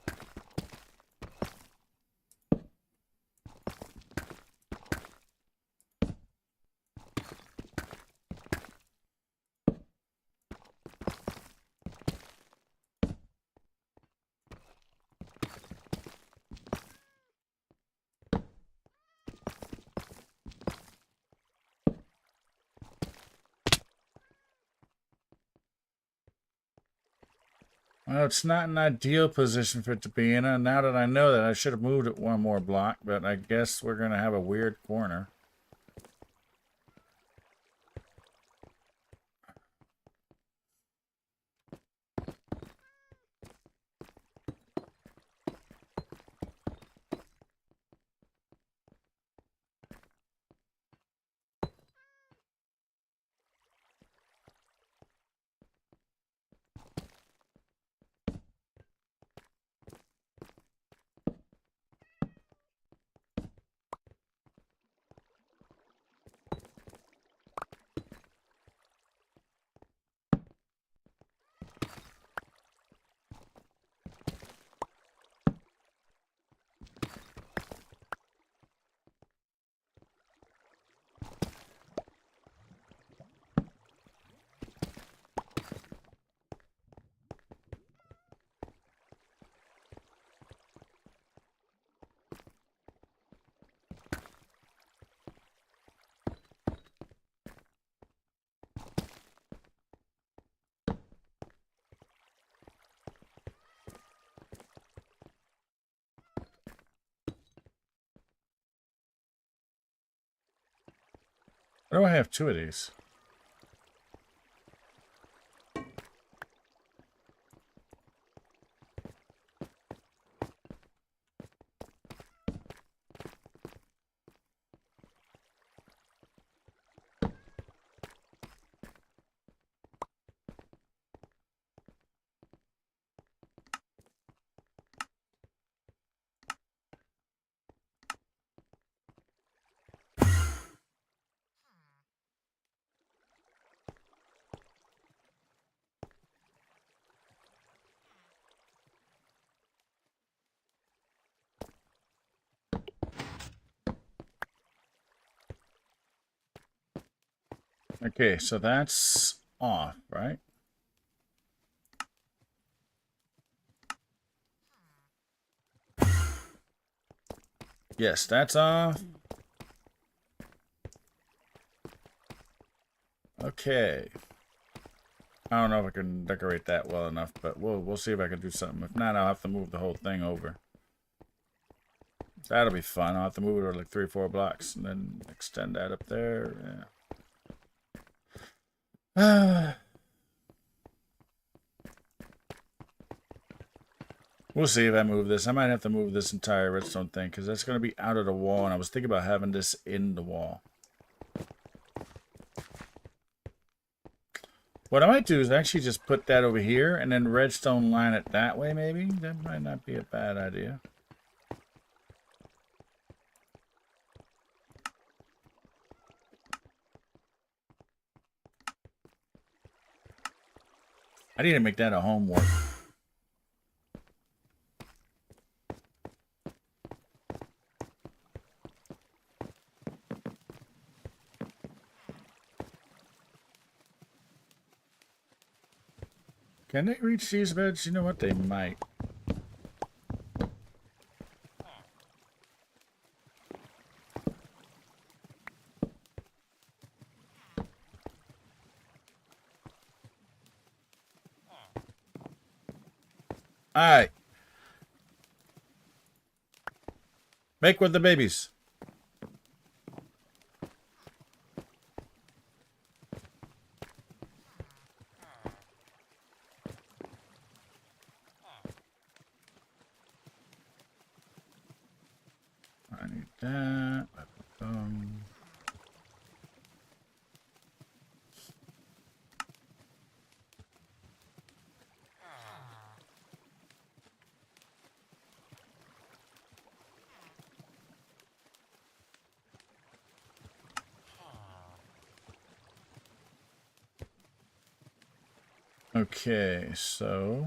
Well, it's not an ideal position for it to be in. And now that I know that, I should have moved it one more block, but I guess we're going to have a weird corner. Why do I have two of these? Okay, so that's off, right? Yes, that's off. Okay. I don't know if I can decorate that well enough, but we'll see if I can do something. If not, I'll have to move the whole thing over. That'll be fun. I'll have to move it over like 3 or 4 blocks and then extend that up there. Yeah. We'll see if I move this. I might have to move this entire redstone thing because that's going to be out of the wall, and I was thinking about having this in the wall. What I might do is actually just put that over here and then redstone line it that way, maybe. That might not be a bad idea. I need to make that a homework. Can they reach these beds? You know what? They might. Alright. Make with the babies. I need that. Okay, so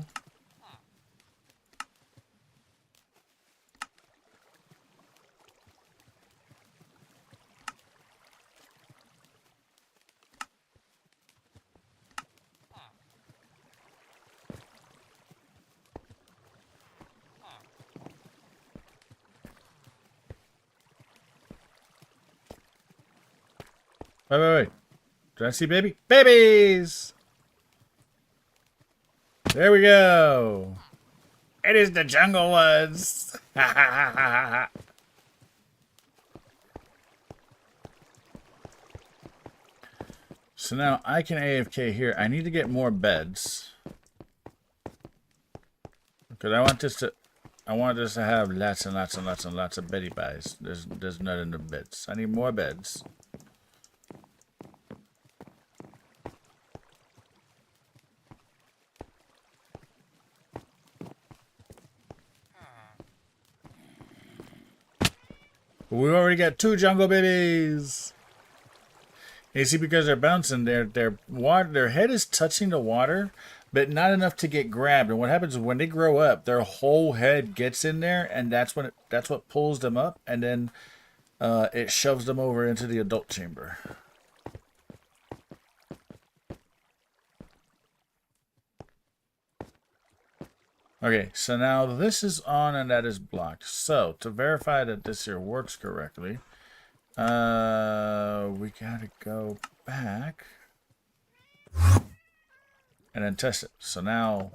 wait. Did I see baby? Babies! There we go. It is the jungle ones. So now I can AFK here. I need to get more beds. Because I want this to have lots and lots and lots and lots of beddy buys. There's not enough beds. I need more beds. We already got 2 jungle babies. You see, because they're bouncing, their head is touching the water, but not enough to get grabbed. And what happens is when they grow up, their whole head gets in there, and that's what pulls them up, and then it shoves them over into the adult chamber. Okay, so now this is on and that is blocked. So to verify that this here works correctly, we gotta go back and then test it. So now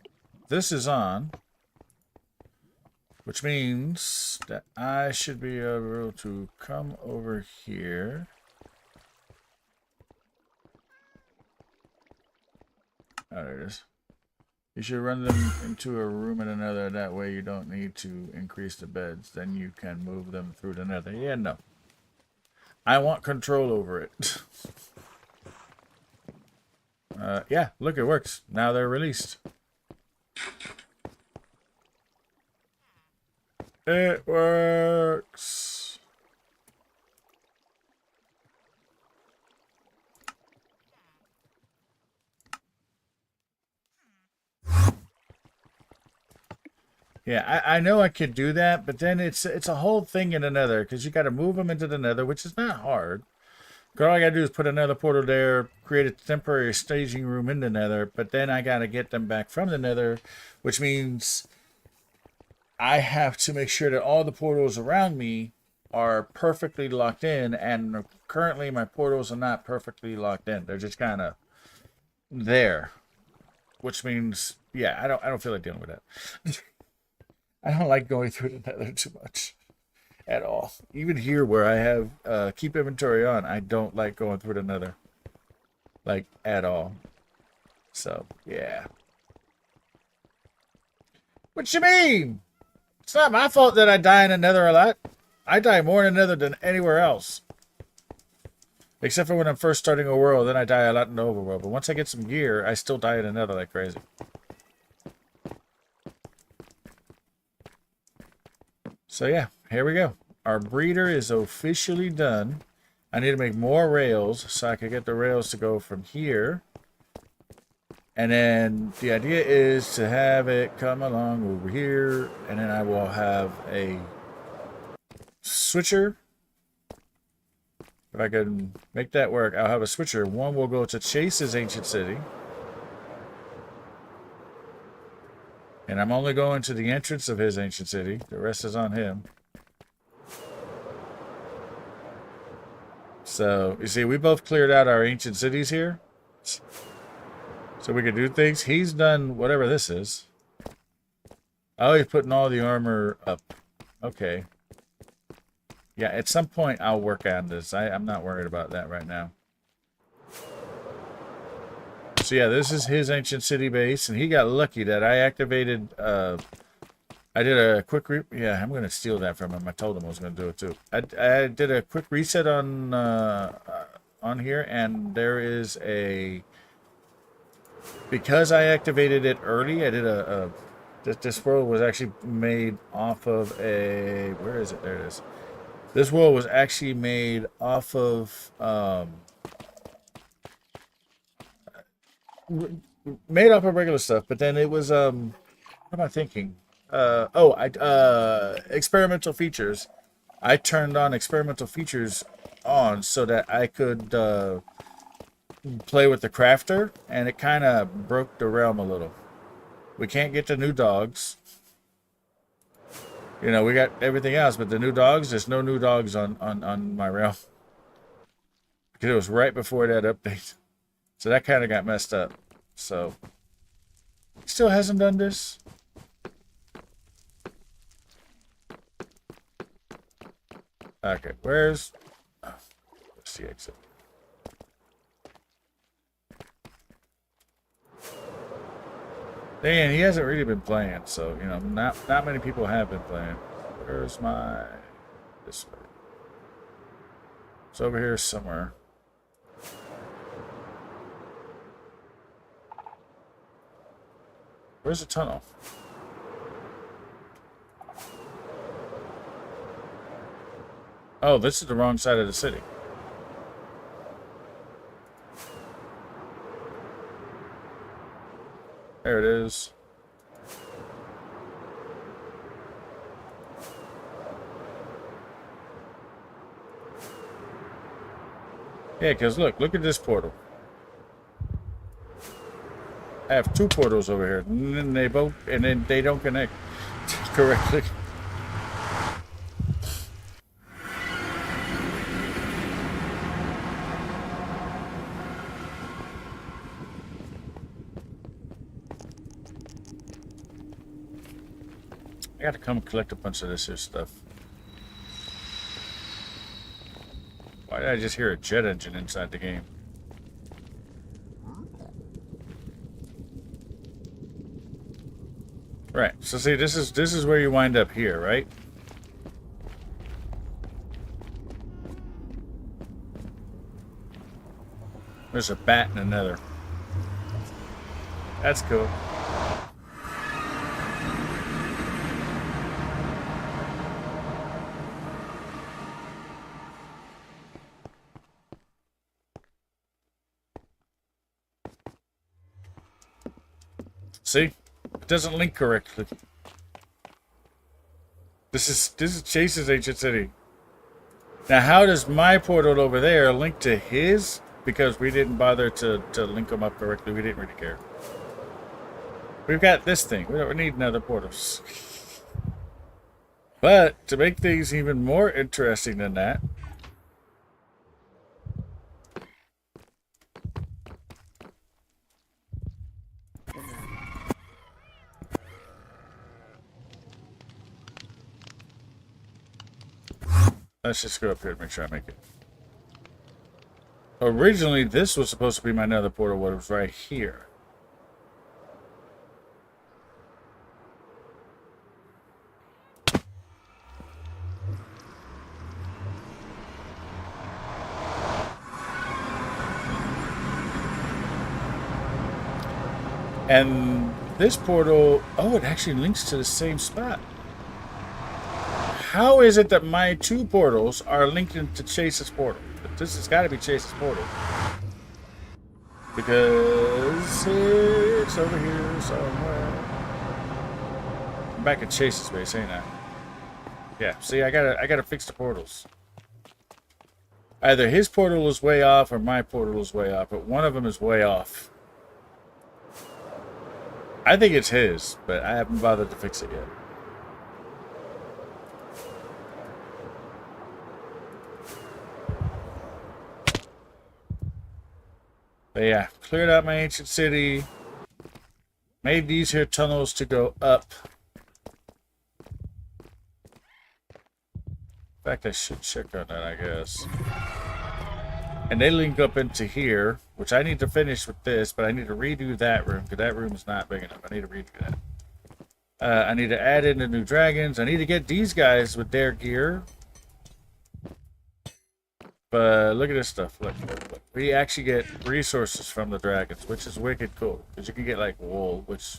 this is on, which means that I should be able to come over here Oh, there it is. You should run them into a room in another. That way you don't need to increase the beds. Then you can move them through the nether. Yeah, no. I want control over it. Yeah, look, it works. Now they're released. It works. Yeah, I know I could do that, but then it's a whole thing in another because you got to move them into the nether, which is not hard. All I got to do is put another portal there, create a temporary staging room in the nether, but then I got to get them back from the nether, which means I have to make sure that all the portals around me are perfectly locked in, and currently my portals are not perfectly locked in. They're just kind of there, which means, yeah, I don't feel like dealing with that. I don't like going through the nether too much at all. Even here where I have keep inventory on, I don't like going through the nether. Like, at all. So, yeah. What you mean? It's not my fault that I die in the nether a lot. I die more in the nether than anywhere else. Except for when I'm first starting a world, then I die a lot in the overworld. But once I get some gear, I still die in the nether like crazy. So yeah, here we go. Our breeder is officially done. I need to make more rails so I can get the rails to go from here. And then the idea is to have it come along over here. And then I will have a switcher. If I can make that work, I'll have a switcher. One will go to Chase's ancient city. And I'm only going to the entrance of his ancient city. The rest is on him. So, you see, we both cleared out our ancient cities here. So we can do things. He's done whatever this is. Oh, he's putting all the armor up. Okay. Yeah, at some point I'll work on this. I'm not worried about that right now. So yeah, this is his ancient city base, and he got lucky that I activated, I did a quick, yeah, I'm going to steal that from him. I told him I was going to do it too. I did a quick reset on here, and there is a, because I activated it early, I did this world was actually made off of a, where is it? There it is. This world was actually made off of, made off of regular stuff, but then it was, what am I thinking? Experimental features. I turned on experimental features on so that I could play with the crafter, and it kind of broke the realm a little. We can't get the new dogs. You know, we got everything else, but the new dogs, there's no new dogs on my realm. Because it was right before that update. So that kind of got messed up. So, still hasn't done this. Okay, where's the exit? Dan, he hasn't really been playing, so you know, not many people have been playing. Where's my this way? It's over here somewhere. Where's the tunnel? Oh, this is the wrong side of the city. There it is. Yeah, because look at this portal. I have two portals over here, and then they don't connect correctly. I gotta come collect a bunch of this here stuff. Why did I just hear a jet engine inside the game? Right. So see, this is where you wind up here, right? There's a bat and another. That's cool. See? It doesn't link correctly. This is Chase's ancient city. Now how does my portal over there link to his? Because we didn't bother to link them up correctly. We didn't really care. We've got this thing. We don't need another portals. But to make things even more interesting than that, let's just go up here and make sure I make it. Originally, this was supposed to be my nether portal, what was right here. And this portal, oh, it actually links to the same spot. How is it that my two portals are linked into Chase's portal? This has got to be Chase's portal. Because it's over here somewhere. I'm back at Chase's base, ain't I? Yeah, see, I gotta fix the portals. Either his portal is way off or my portal is way off, but one of them is way off. I think it's his, but I haven't bothered to fix it yet. But yeah, cleared out my ancient city. Made these here tunnels to go up. In fact, I should check on that, I guess. And they link up into here, which I need to finish with this, but I need to redo that room, because that room is not big enough. I need to redo that. I need to add in the new dragons. I need to get these guys with their gear. But look at this stuff. Look. We actually get resources from the dragons, which is wicked cool. Because you can get, like, wool, which...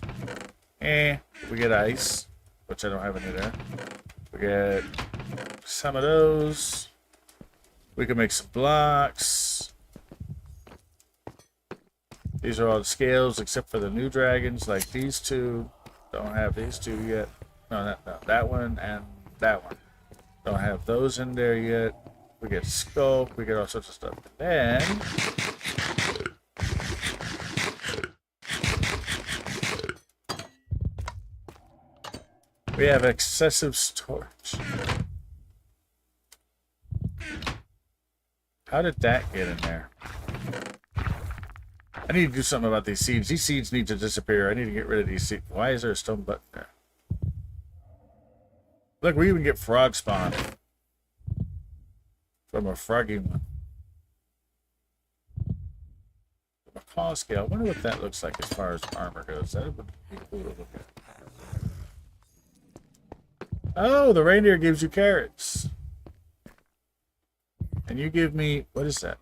we get ice, which I don't have any there. We get some of those. We can make some blocks. These are all the scales except for the new dragons, like these two. Don't have these two yet. No, that one and that one. Don't have those in there yet. We get scope, we get all sorts of stuff. Then we have excessive storage. How did that get in there? I need to do something about these seeds. These seeds need to disappear. I need to get rid of these seeds. Why is there a stone button there? Look, we even get frog spawn from a froggy one. A claw scale. I wonder what that looks like as far as armor goes. That would be cool to look at. Oh, the reindeer gives you carrots. And you give me, what is that?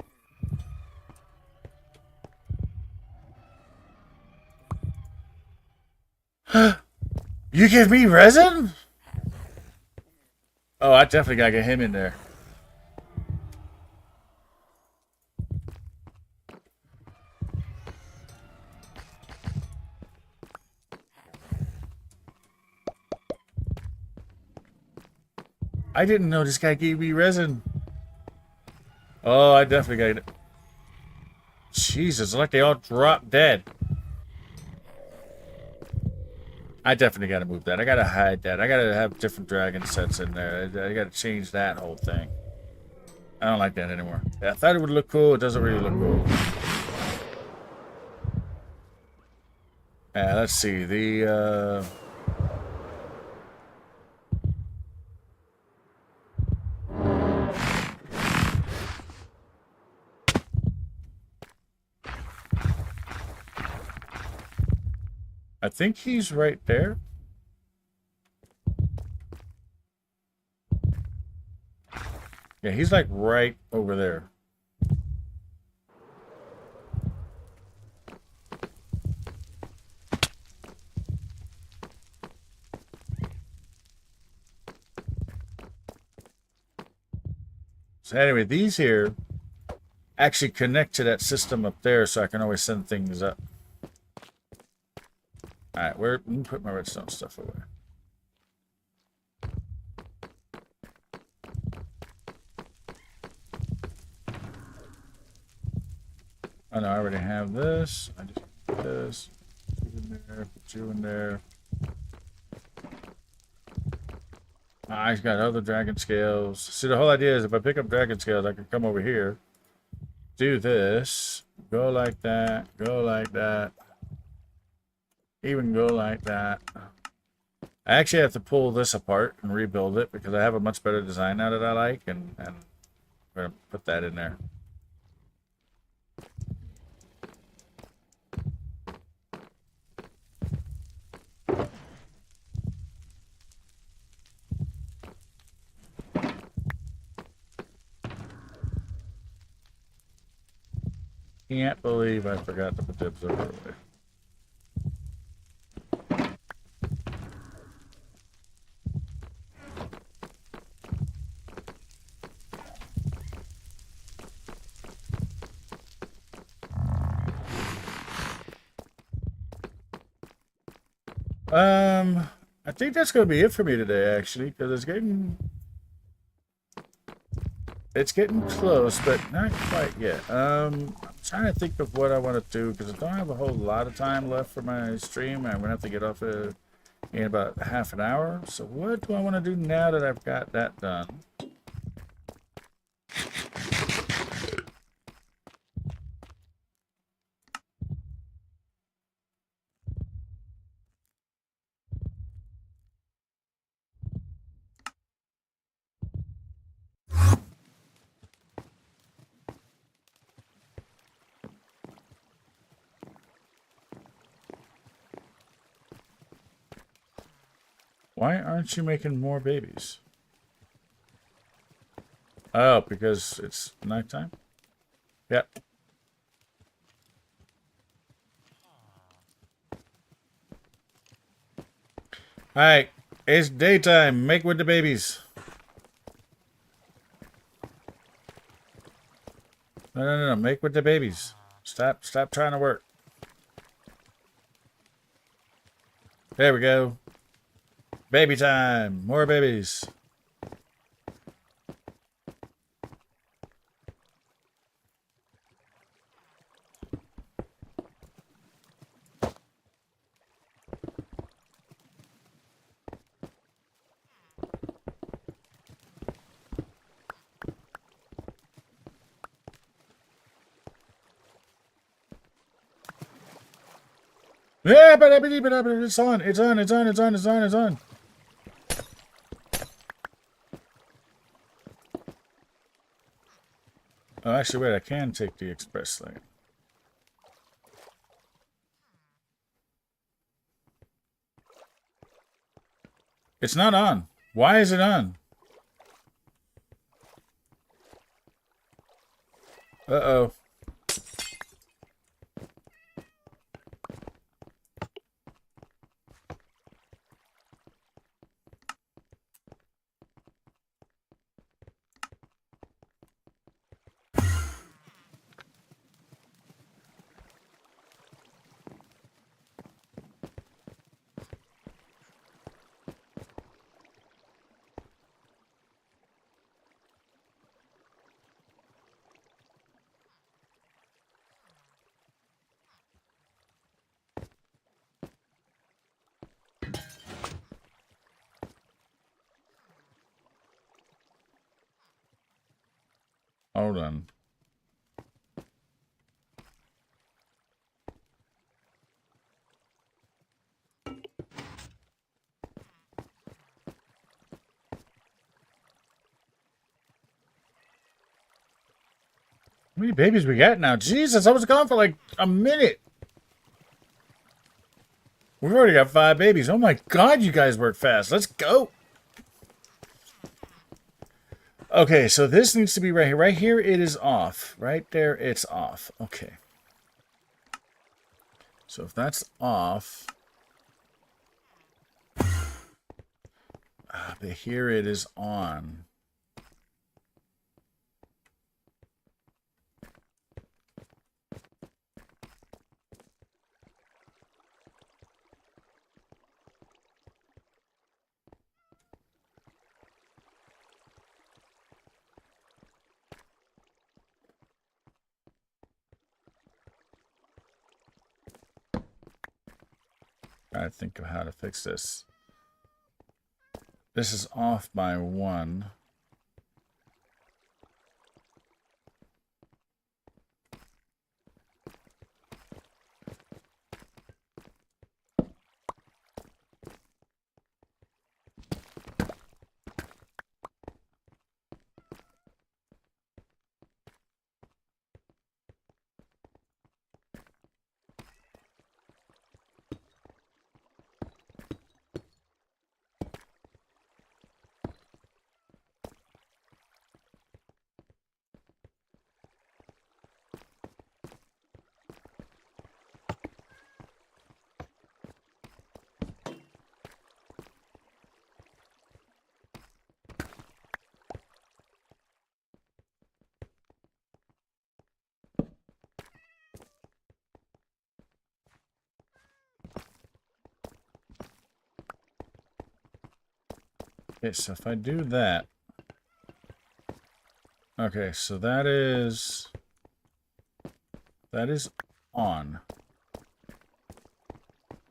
You give me resin? Oh, I definitely gotta get him in there. I didn't know this guy gave me resin. Oh, I definitely got it. Jesus, like they all dropped dead. I definitely got to move that. I got to hide that. I got to have different dragon sets in there. I got to change that whole thing. I don't like that anymore. I thought it would look cool. It doesn't really look cool. Let's see. The, I think he's right there. Yeah, he's like right over there. So anyway, these here actually connect to that system up there, so I can always send things up. All right, let me put my redstone stuff away. Oh no, I already have this. I just put this. Put you in there. Put you in there. I got other dragon scales. See, the whole idea is if I pick up dragon scales, I can come over here, do this, go like that, even go like that. I actually have to pull this apart and rebuild it because I have a much better design now that I like, and I'm going to put that in there. Can't believe I forgot to put the observer away. I think that's going to be it for me today, actually, because it's getting close, but not quite yet. I'm trying to think of what I want to do, because I don't have a whole lot of time left for my stream. I'm going to have to get off in about half an hour. So what do I want to do now that I've got that done? Why aren't you making more babies? Oh, because it's nighttime? Yep. Alright, it's daytime. Make with the babies. No. Make with the babies. Stop trying to work. There we go. Baby time. More babies. Yeah, but it's on. It's on. Oh, actually, wait, I can take the express lane. It's not on. Why is it on? Uh-oh. Hold on. How many babies we got now? Jesus, I was gone for like a minute. We've already got 5 babies. Oh my god, you guys work fast. Let's go. Okay, so this needs to be right here. Right here, it is off. Right there, it's off. Okay. So if that's off, but here it is on. Trying to think of how to fix this. This is off by 1. Okay, so if I do that. Okay, so that is on.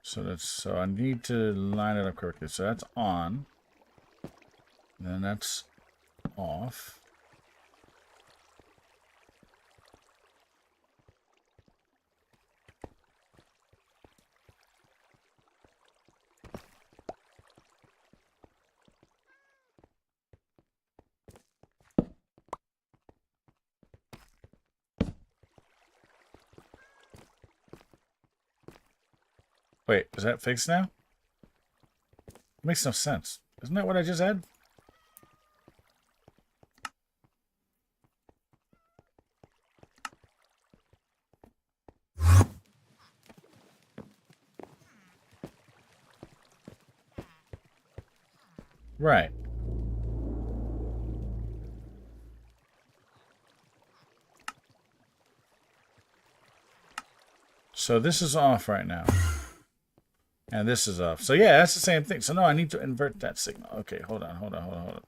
So I need to line it up correctly. So that's on. Then that's off. Wait, is that fixed now? It makes no sense. Isn't that what I just had? Right. So this is off right now. And this is off. So yeah, that's the same thing. So no, I need to invert that signal. Okay, hold on.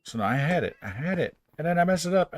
So no, I had it. And then I messed it up.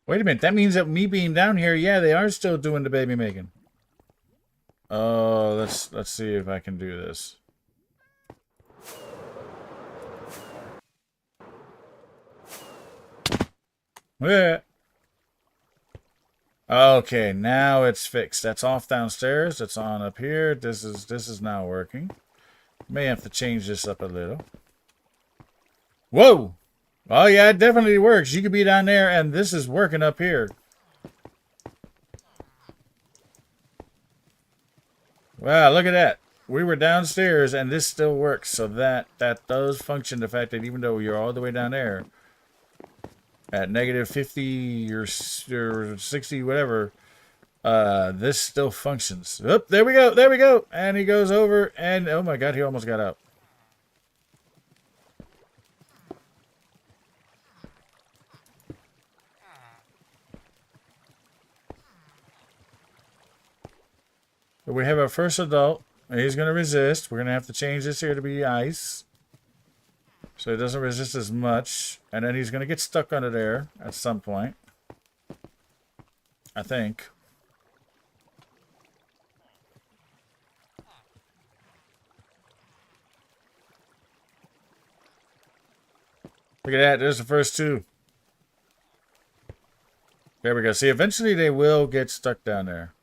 Wait a minute. That means that me being down here, yeah, they are still doing the baby making. Oh, let's see if I can do this. Yeah. Okay, now it's fixed. That's off downstairs. It's on up here. This is now working. May have to change this up a little. Whoa! Oh yeah, it definitely works. You could be down there and this is working up here. Wow, look at that. We were downstairs and this still works. So that does function. The fact that even though you're all the way down there at negative 50 or 60, whatever, this still functions. Oop, there we go. And he goes over and oh my god, he almost got out. But we have our first adult. He's going to resist. We're going to have to change this here to be ice. So it doesn't resist as much. And then he's going to get stuck under there at some point. I think. Look at that. There's the first two. There we go. See, eventually they will get stuck down there.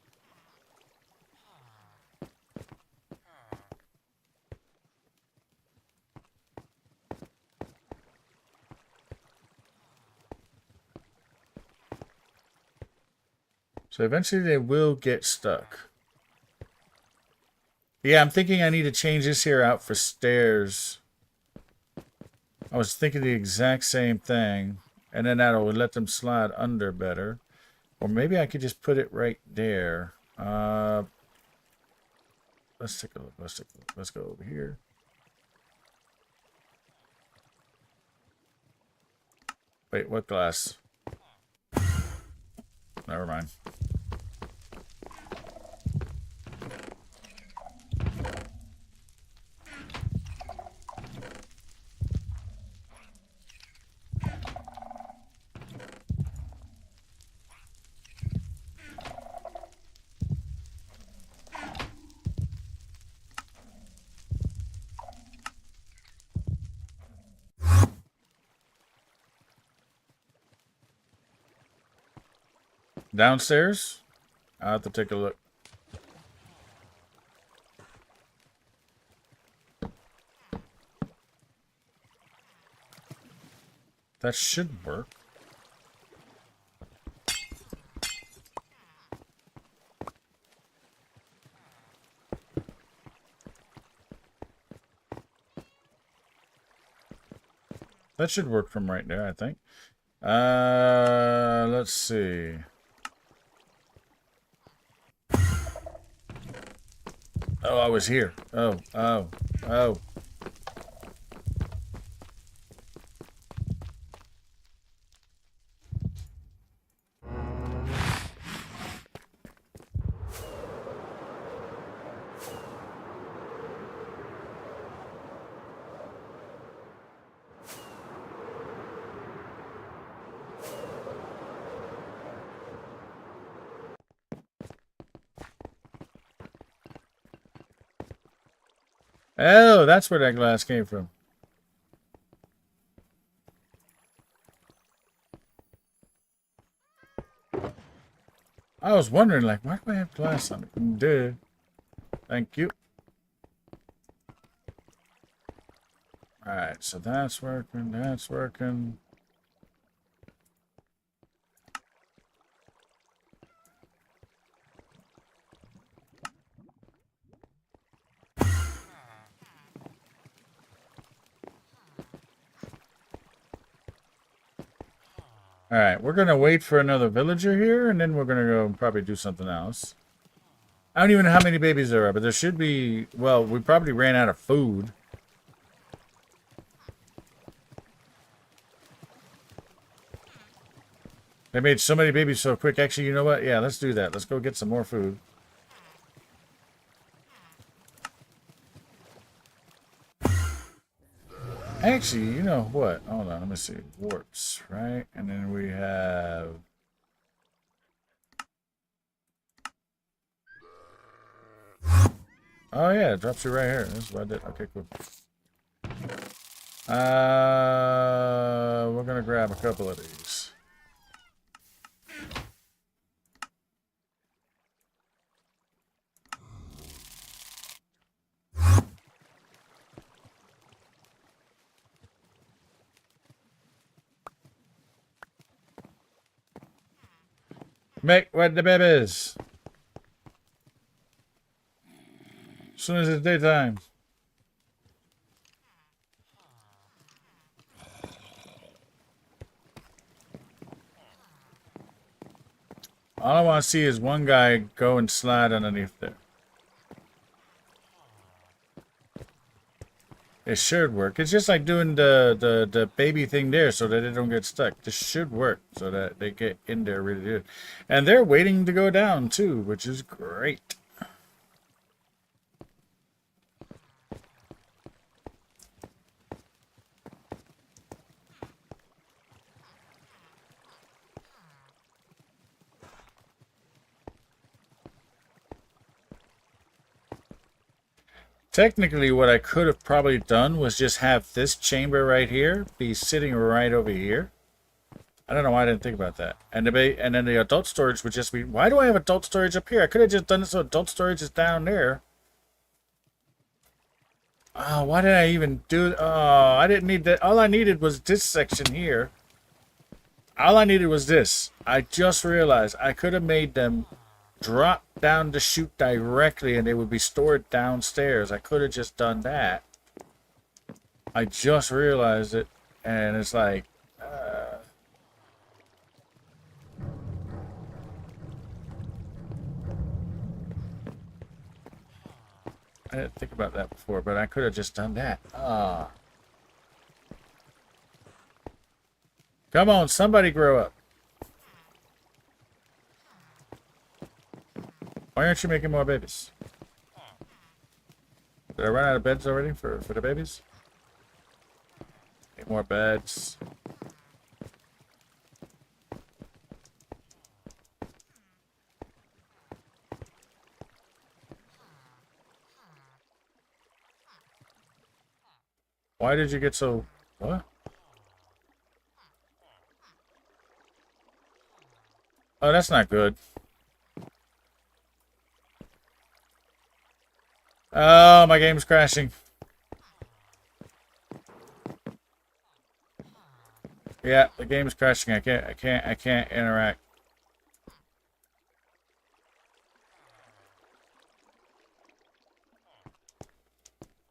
So eventually they will get stuck. Yeah, I'm thinking I need to change this here out for stairs. I was thinking the exact same thing. And then that'll let them slide under better. Or maybe I could just put it right there. Let's take a look. Let's take a look. Let's go over here. Wait, what glass? Never mind. Downstairs? I'll have to take a look. That should work. That should work from right there, I think. Let's see. Oh, I was here. Oh. Oh, that's where that glass came from. I was wondering, like, why do I have glass on it? Duh. Thank you. Alright, so that's working, that's working. Alright, we're going to wait for another villager here, and then we're going to go and probably do something else. I don't even know how many babies there are, but there should be... Well, we probably ran out of food. They made so many babies so quick. Actually, you know what? Yeah, let's do that. Let's go get some more food. Actually, you know what? Hold on, let me see. Warps, right? And then we have... Oh yeah, it drops you right here. That's what I did. Okay, cool. We're gonna grab a couple of these. Make what the babies. As soon as it's daytime. All I want to see is one guy go and slide underneath there. It should work. It's just like doing the baby thing there so that they don't get stuck. This should work so that they get in there really good. And they're waiting to go down too, which is great. technically what I could have probably done was just have this chamber right here be sitting right over here. I don't know why I didn't think about that. And then the adult storage would just be... Why do I have adult storage up here? I could have just done it so adult storage is down there. Oh, why did I even do... Oh, I didn't need that. All I needed was this section here. All I needed was this. I just realized I could have made them drop down the chute directly and they would be stored downstairs. I could have just done that. I just realized it. And it's like... I didn't think about that before, but I could have just done that. Ah. Come on, somebody grow up. Why aren't you making more babies? Did I run out of beds already for the babies? Make more beds. Why did you get so... What? Oh, that's not good. Oh, my game's crashing. Yeah, the game's crashing. I can't interact.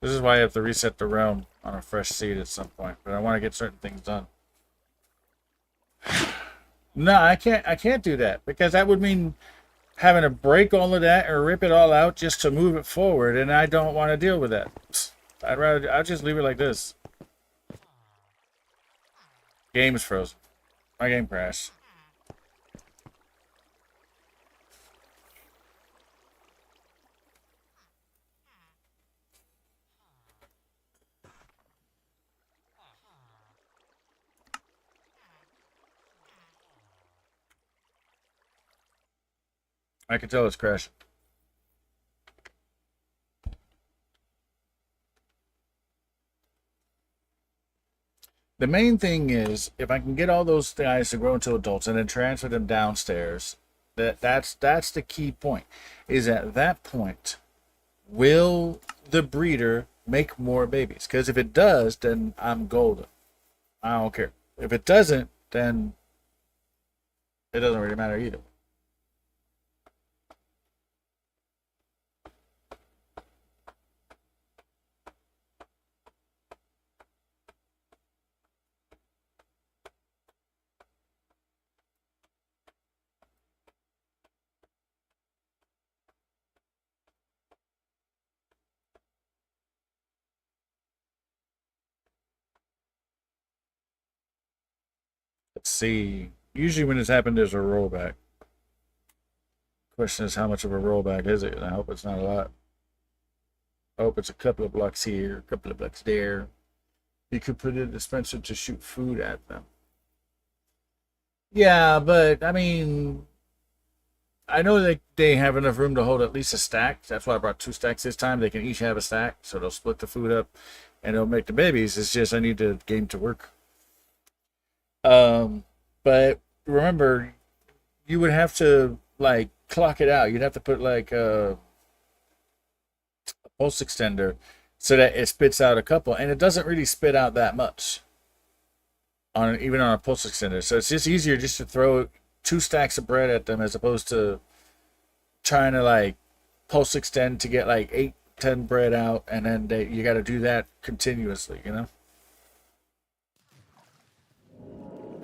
This is why I have to reset the realm on a fresh seed at some point, but I want to get certain things done. No, I can't do that because that would mean having to break all of that or rip it all out just to move it forward, and I don't want to deal with that. I'll just leave it like this. Game is frozen. My game crashed. I can tell it's crashing. The main thing is, if I can get all those guys to grow into adults and then transfer them downstairs, that's the key point. Is at that point, will the breeder make more babies? Because if it does, then I'm golden. I don't care. If it doesn't, then it doesn't really matter either. Let's see. Usually when this happened, there's a rollback. Question is, how much of a rollback is it? I hope it's not a lot. I hope it's a couple of blocks here, a couple of blocks there. You could put in a dispenser to shoot food at them. Yeah, but I mean, I know they have enough room to hold at least a stack. That's why I brought 2 stacks this time. They can each have a stack, so they'll split the food up and they'll make the babies. It's just I need the game to work. But remember, you would have to like clock it out. You'd have to put like a pulse extender so that it spits out a couple, and it doesn't really spit out that much on even on a pulse extender. So it's just easier just to throw 2 stacks of bread at them as opposed to trying to like pulse extend to get like 8-10 bread out, and then you got to do that continuously, you know.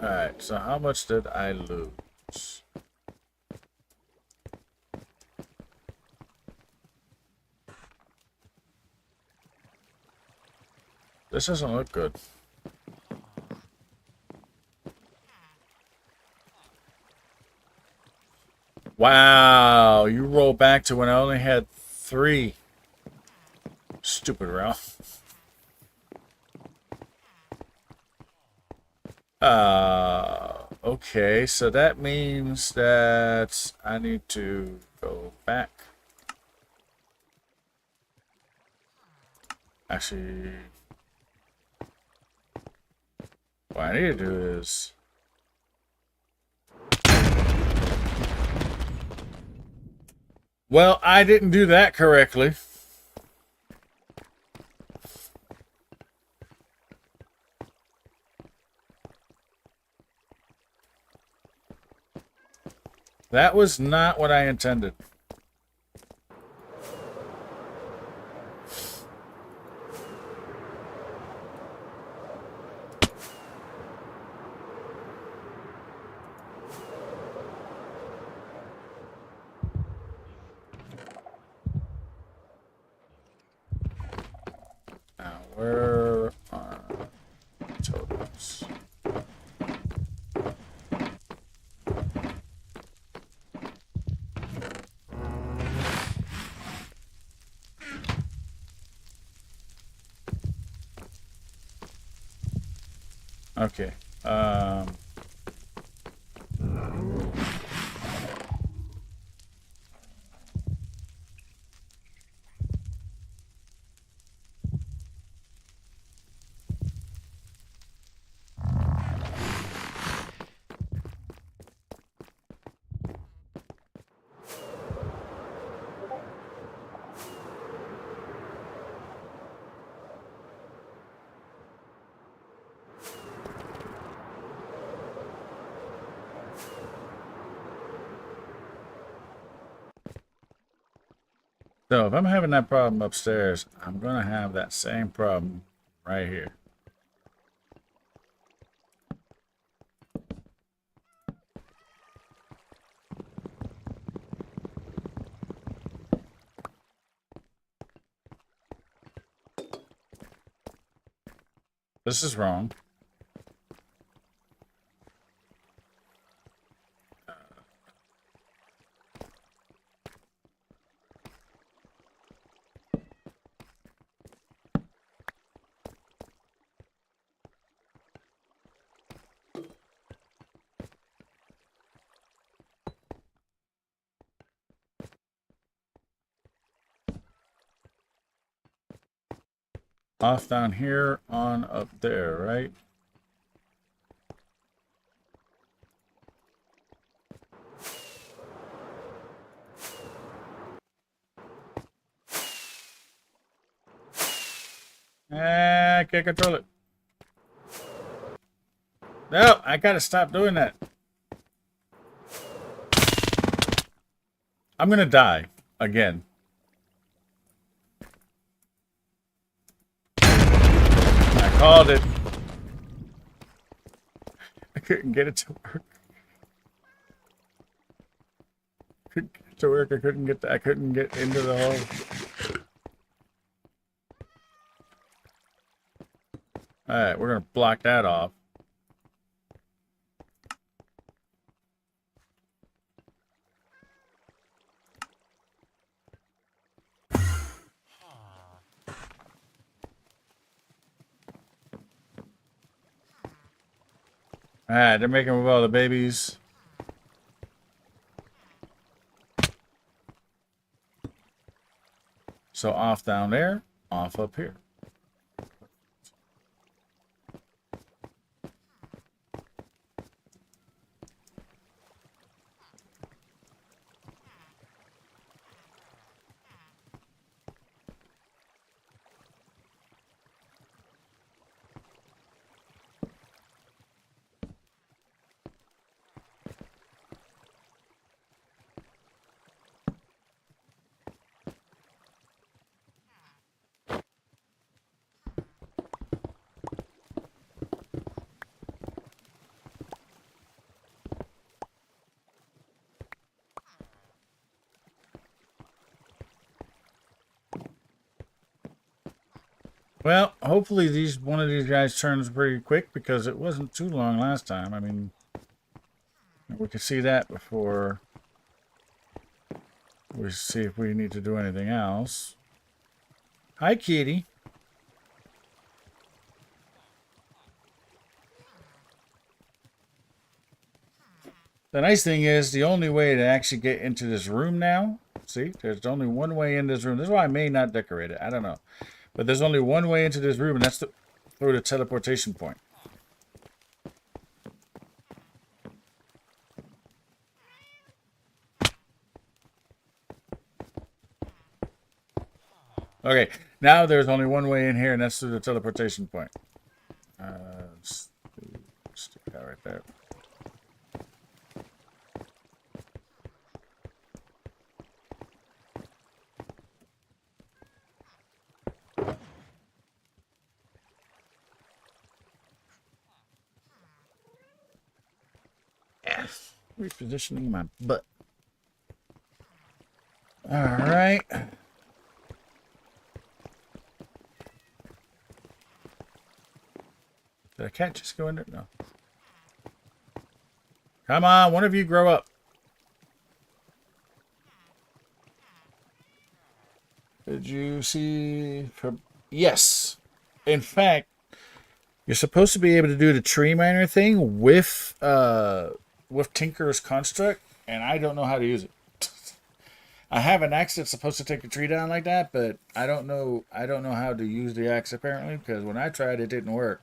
Alright, so how much did I lose? This doesn't look good. Wow, you roll back to when I only had 3. Stupid Ralph. Okay, so that means that I need to go back. Actually, what I need to do is... Well, I didn't do that correctly. That was not what I intended. Now, where are totals? Okay. So if I'm having that problem upstairs, I'm going to have that same problem right here. This is wrong. Off down here, on up there, right? I can't control it. No, I gotta stop doing that. I'm gonna die again. I called it. I couldn't get it to work. Couldn't get it to work. I couldn't get into the hole. Alright, we're gonna block that off. Alright, they're making with all the babies. So off down there, off up here. Well, hopefully one of these guys turns pretty quick because it wasn't too long last time. I mean, we could see that before we see if we need to do anything else. Hi, kitty. The nice thing is the only way to actually get into this room now, see, there's only one way in this room. This is why I may not decorate it. I don't know. But there's only one way into this room, and that's through the teleportation point. Okay, now there's only one way in here, and that's through the teleportation point. Stick that right there. Yes. Repositioning my butt. All right. Did a cat just go in there? No. Come on, one of you grow up. Did you see? Yes. In fact, you're supposed to be able to do the tree miner thing with Tinker's construct, and I don't know how to use it. I have an axe that's supposed to take a tree down like that, but I don't know how to use the axe apparently, because when I tried it didn't work.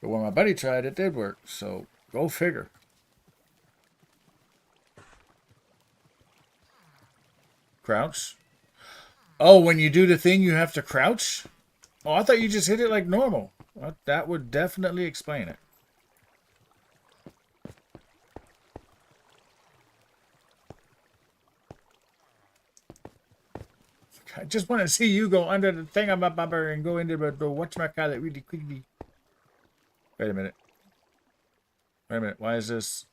But when my buddy tried it did work. So go figure. Crouch. Oh, when you do the thing you have to crouch? Oh, I thought you just hit it like normal. Well, that would definitely explain it. I just want to see you go under the thing I'm up and go into the whatchamacallit really quickly. Wait a minute. Wait a minute. Why is this?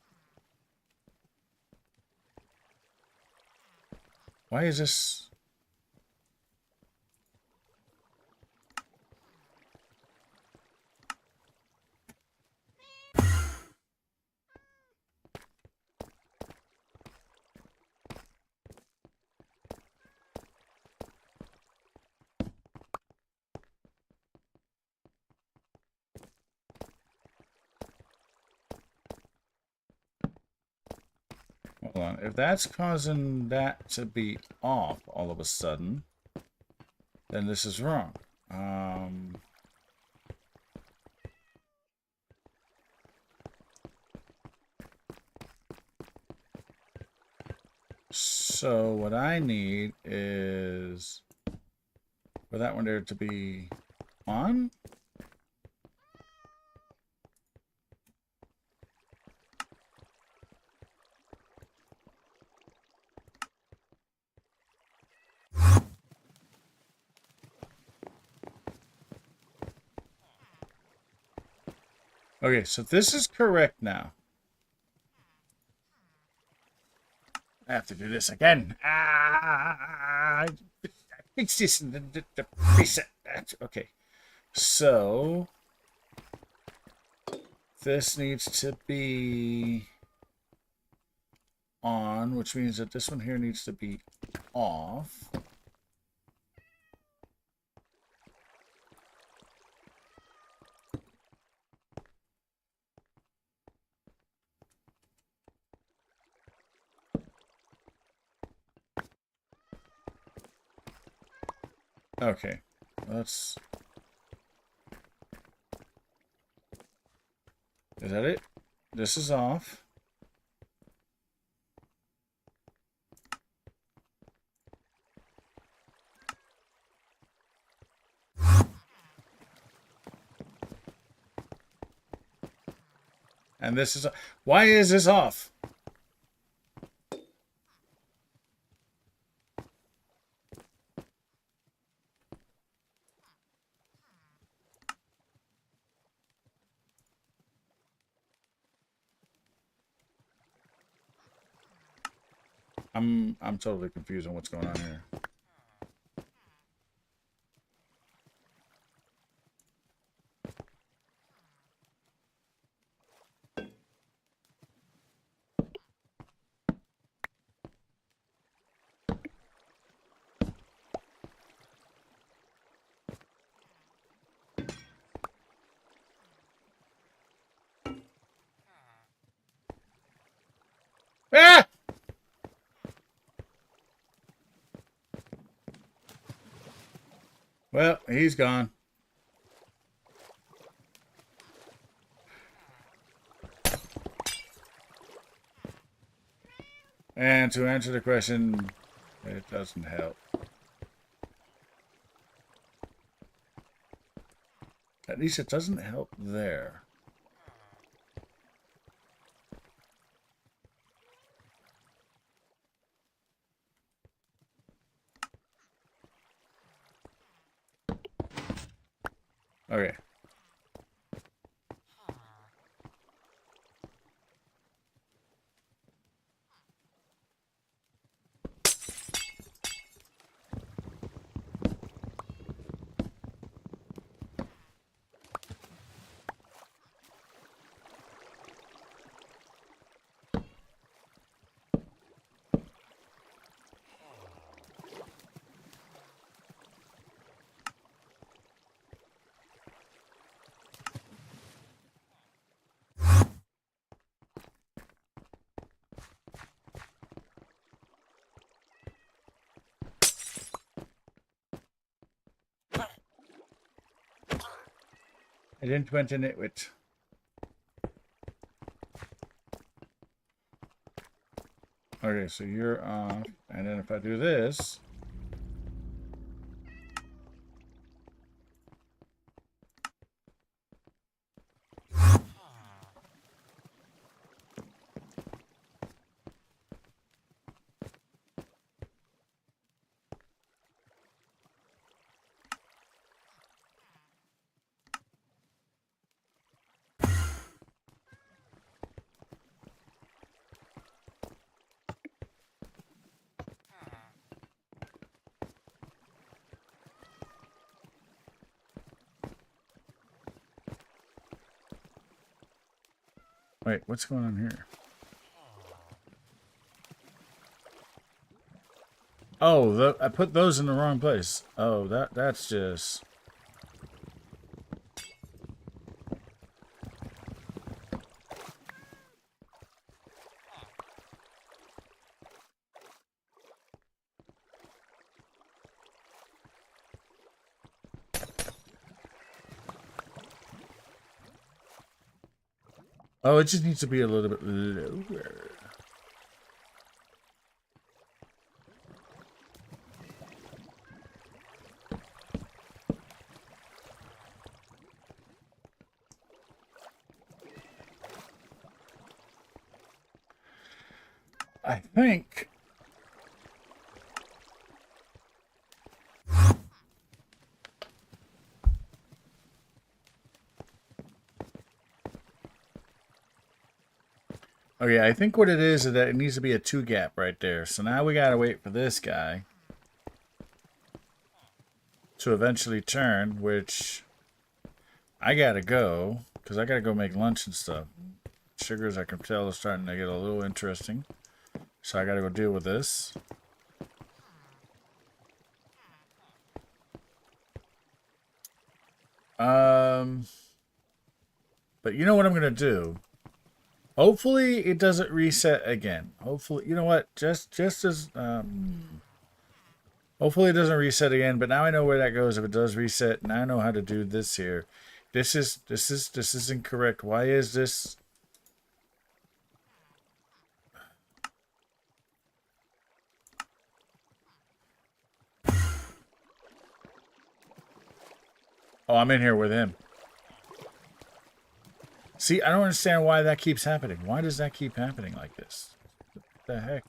Why is this? Hold on. If that's causing that to be off all of a sudden, then this is wrong. So what I need is for that one there to be on. Okay, so this is correct now. I have to do this again. Fix this in the preset. Okay, so this needs to be on, which means that this one here needs to be off. Okay, let's... Is that it? This is off. And this is... Why is this off? I'm totally confused on what's going on here. Ah! Well, he's gone. And to answer the question, it doesn't help. At least it doesn't help there. Okay. I didn't want to nitwit. Okay, so you're off. And then if I do this... Wait, what's going on here? Oh, I put those in the wrong place. Oh, that's just... Oh, it just needs to be a little bit lower. I think... Okay, I think what it is that it needs to be a 2 gap right there. So now we gotta wait for this guy to eventually turn, which I gotta go, because I gotta go make lunch and stuff. Sugars, I can tell, is starting to get a little interesting. So I gotta go deal with this. But you know what I'm gonna do? Hopefully it doesn't reset again. Hopefully, you know what? Just as hopefully it doesn't reset again. But now I know where that goes. If it does reset, now I know how to do this here. This is incorrect. Why is this? Oh, I'm in here with him. See, I don't understand why that keeps happening. Why does that keep happening like this? What the heck?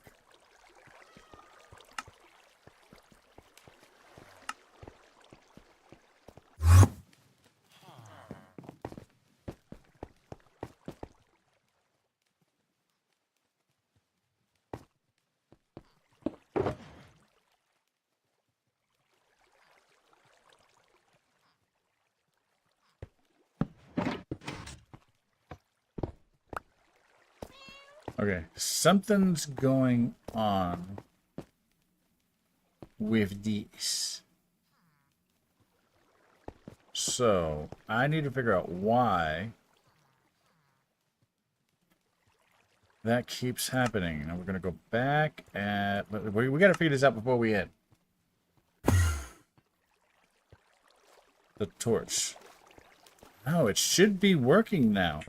Okay, something's going on with these. So, I need to figure out why that keeps happening. Now we're going to go back and... But we got to figure this out before we end. the torch. Oh, it should be working now.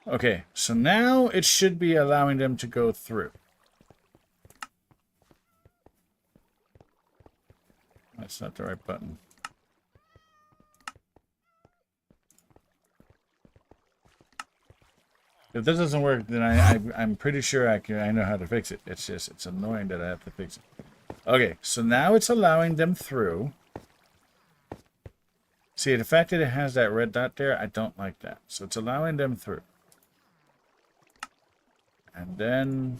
Okay, so now it should be allowing them to go through. That's not the right button. If this doesn't work, then I'm pretty sure I know how to fix it. It's just, it's annoying that I have to fix it. Okay, so now it's allowing them through. See, the fact that it has that red dot there, I don't like that. So it's allowing them through. And then...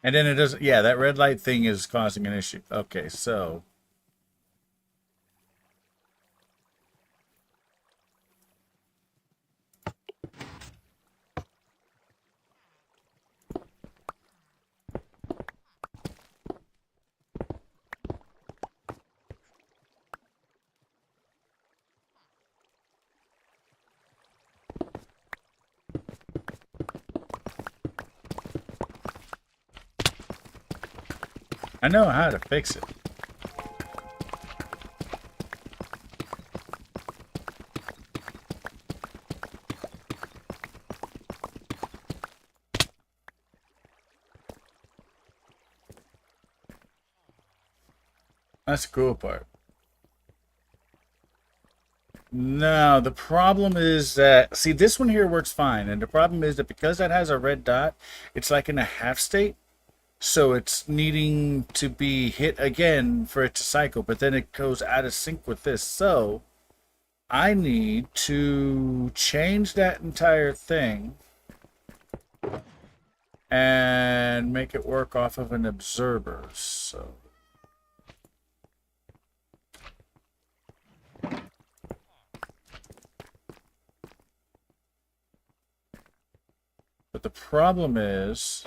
And then it doesn't, yeah, that red light thing is causing an issue. Okay, so. I know how to fix it. That's the cool part. No, the problem is that, see, this one here works fine. And the problem is that because that has a red dot, it's like in a half state. So it's needing to be hit again for it to cycle. But then it goes out of sync with this. So I need to change that entire thing and make it work off of an observer. So but the problem is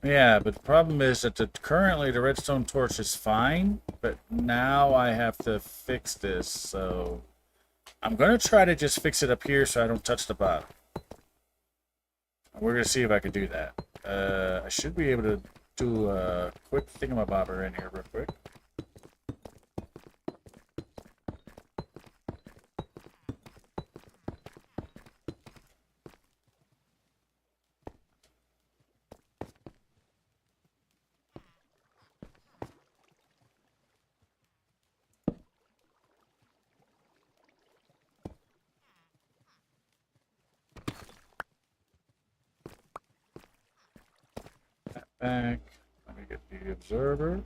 yeah, but the problem is that currently the redstone torch is fine, but now I have to fix this, so I'm going to try to just fix it up here so I don't touch the bottom. We're going to see if I can do that. I should be able to do a quick thingamabobber in here real quick. Back. Let me get the observer.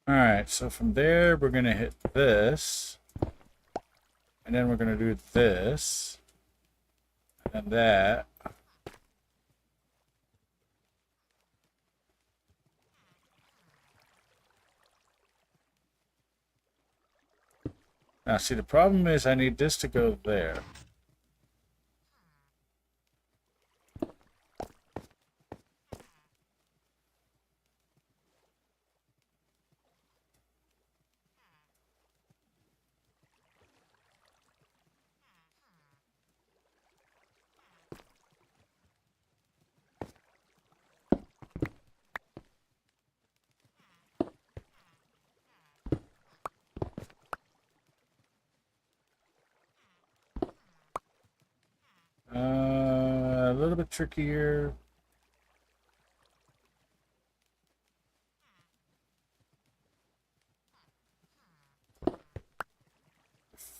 Alright, so from there we're going to hit this. And then we're going to do this. And that. Now see, the problem is I need this to go there. bit trickier.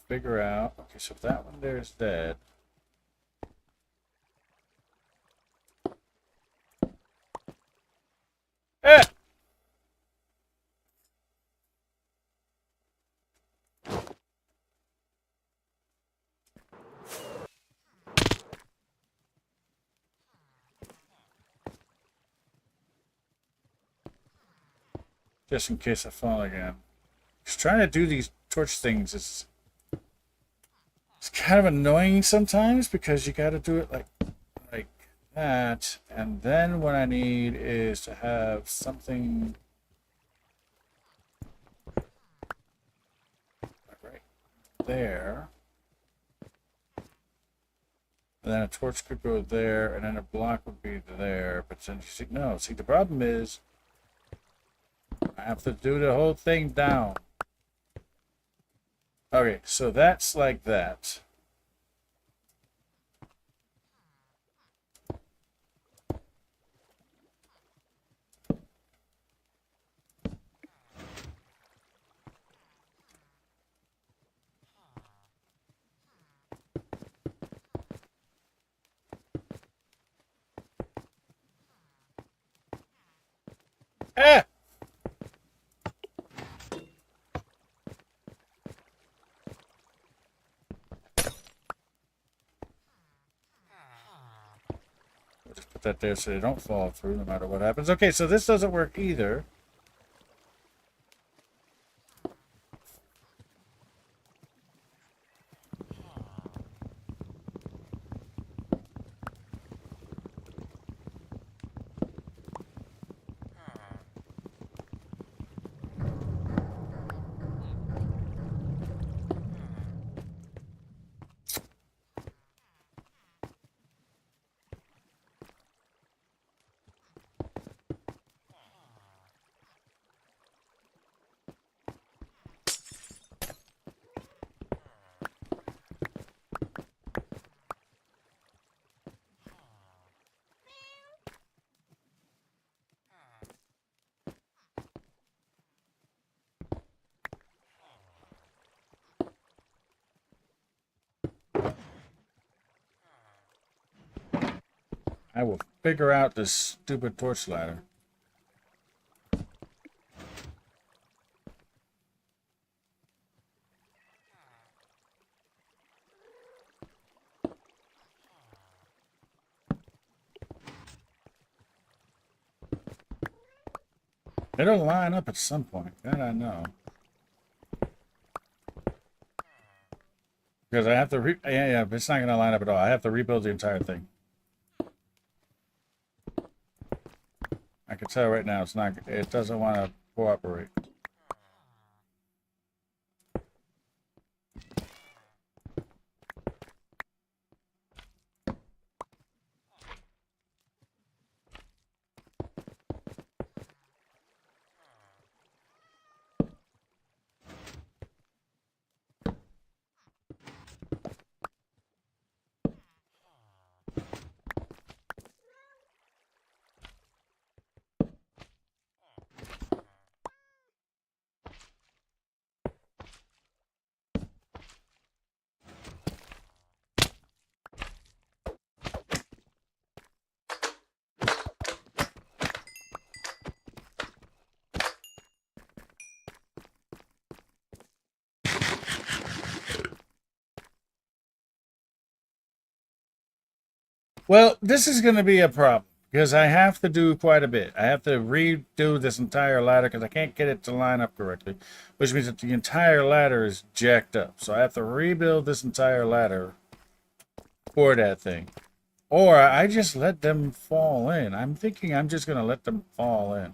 Figure out. Okay, so if that one there is dead. Eh! Just in case I fall again. Just trying to do these torch things is it's kind of annoying sometimes because you got to do it like that, and then what I need is to have something right there, and then a torch could go there, and then a block would be there. But then you see, no, see, the problem is I have to do the whole thing down. Okay, so that's like that. Ah! We'll just put that there so they don't fall through no matter what happens. Okay, so this doesn't work either. I will figure out this stupid torch ladder. It'll line up at some point, that I know. Because I have to yeah, it's not going to line up at all. I have to rebuild the entire thing. I can tell right now it doesn't want to cooperate. Well, this is going to be a problem because I have to do quite a bit. I have to redo this entire ladder because I can't get it to line up correctly, which means that the entire ladder is jacked up. So I have to rebuild this entire ladder for that thing. Or I just let them fall in. I'm thinking I'm just going to let them fall in.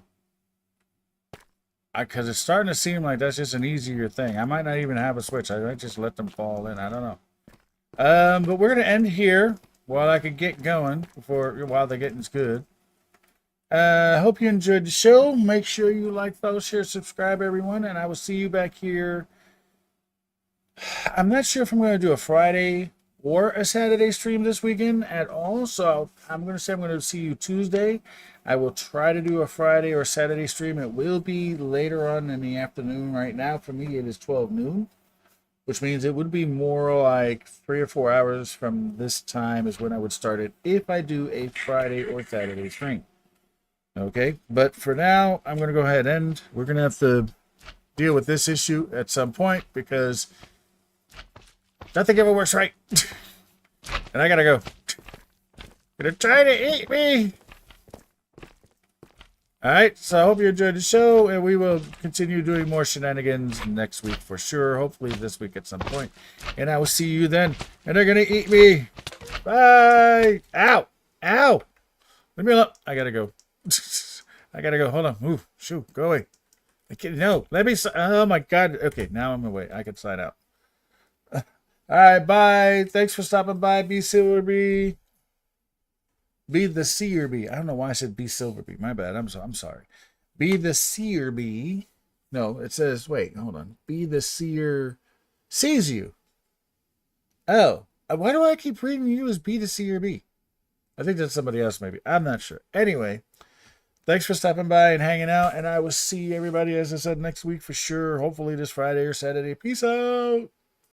Because it's starting to seem like that's just an easier thing. I might not even have a switch. I might just let them fall in. I don't know. But we're going to end here while I could get going while the getting's good. Hope you enjoyed the show. Make sure you like, follow, share, subscribe, everyone. And I will see you back here. I'm not sure if I'm going to do a Friday or a Saturday stream this weekend at all. So I'm going to say I'm going to see you Tuesday. I will try to do a Friday or Saturday stream. It will be later on in the afternoon. Right now, for me, it is 12 noon, which means it would be more like 3 or 4 hours from this time is when I would start it if I do a Friday or Saturday stream. Okay, but for now, I'm going to go ahead and we're going to have to deal with this issue at some point because nothing ever works right. And I gotta go. Gonna try to eat me. Alright, so I hope you enjoyed the show, and we will continue doing more shenanigans next week for sure. Hopefully this week at some point. And I will see you then. And they're gonna eat me. Bye. Ow. Ow. Leave me alone. I gotta go. I gotta go. Hold on. Move. Shoot. Go away. I can't. No. Let me. Oh my God. Okay. Now I'm away. I can sign out. All right. Bye. Thanks for stopping by. Be Silverby. Be the Seer Bee. I don't know why I said Be Silverby. My bad. I'm sorry. Be the Seer Bee. No, it says. Wait. Hold on. Be the Seer sees you. Oh. Why do I keep reading you as Be the Seer Bee? I think that's somebody else, maybe. I'm not sure. Anyway, thanks for stopping by and hanging out. And I will see everybody, as I said, next week for sure. Hopefully this Friday or Saturday. Peace out.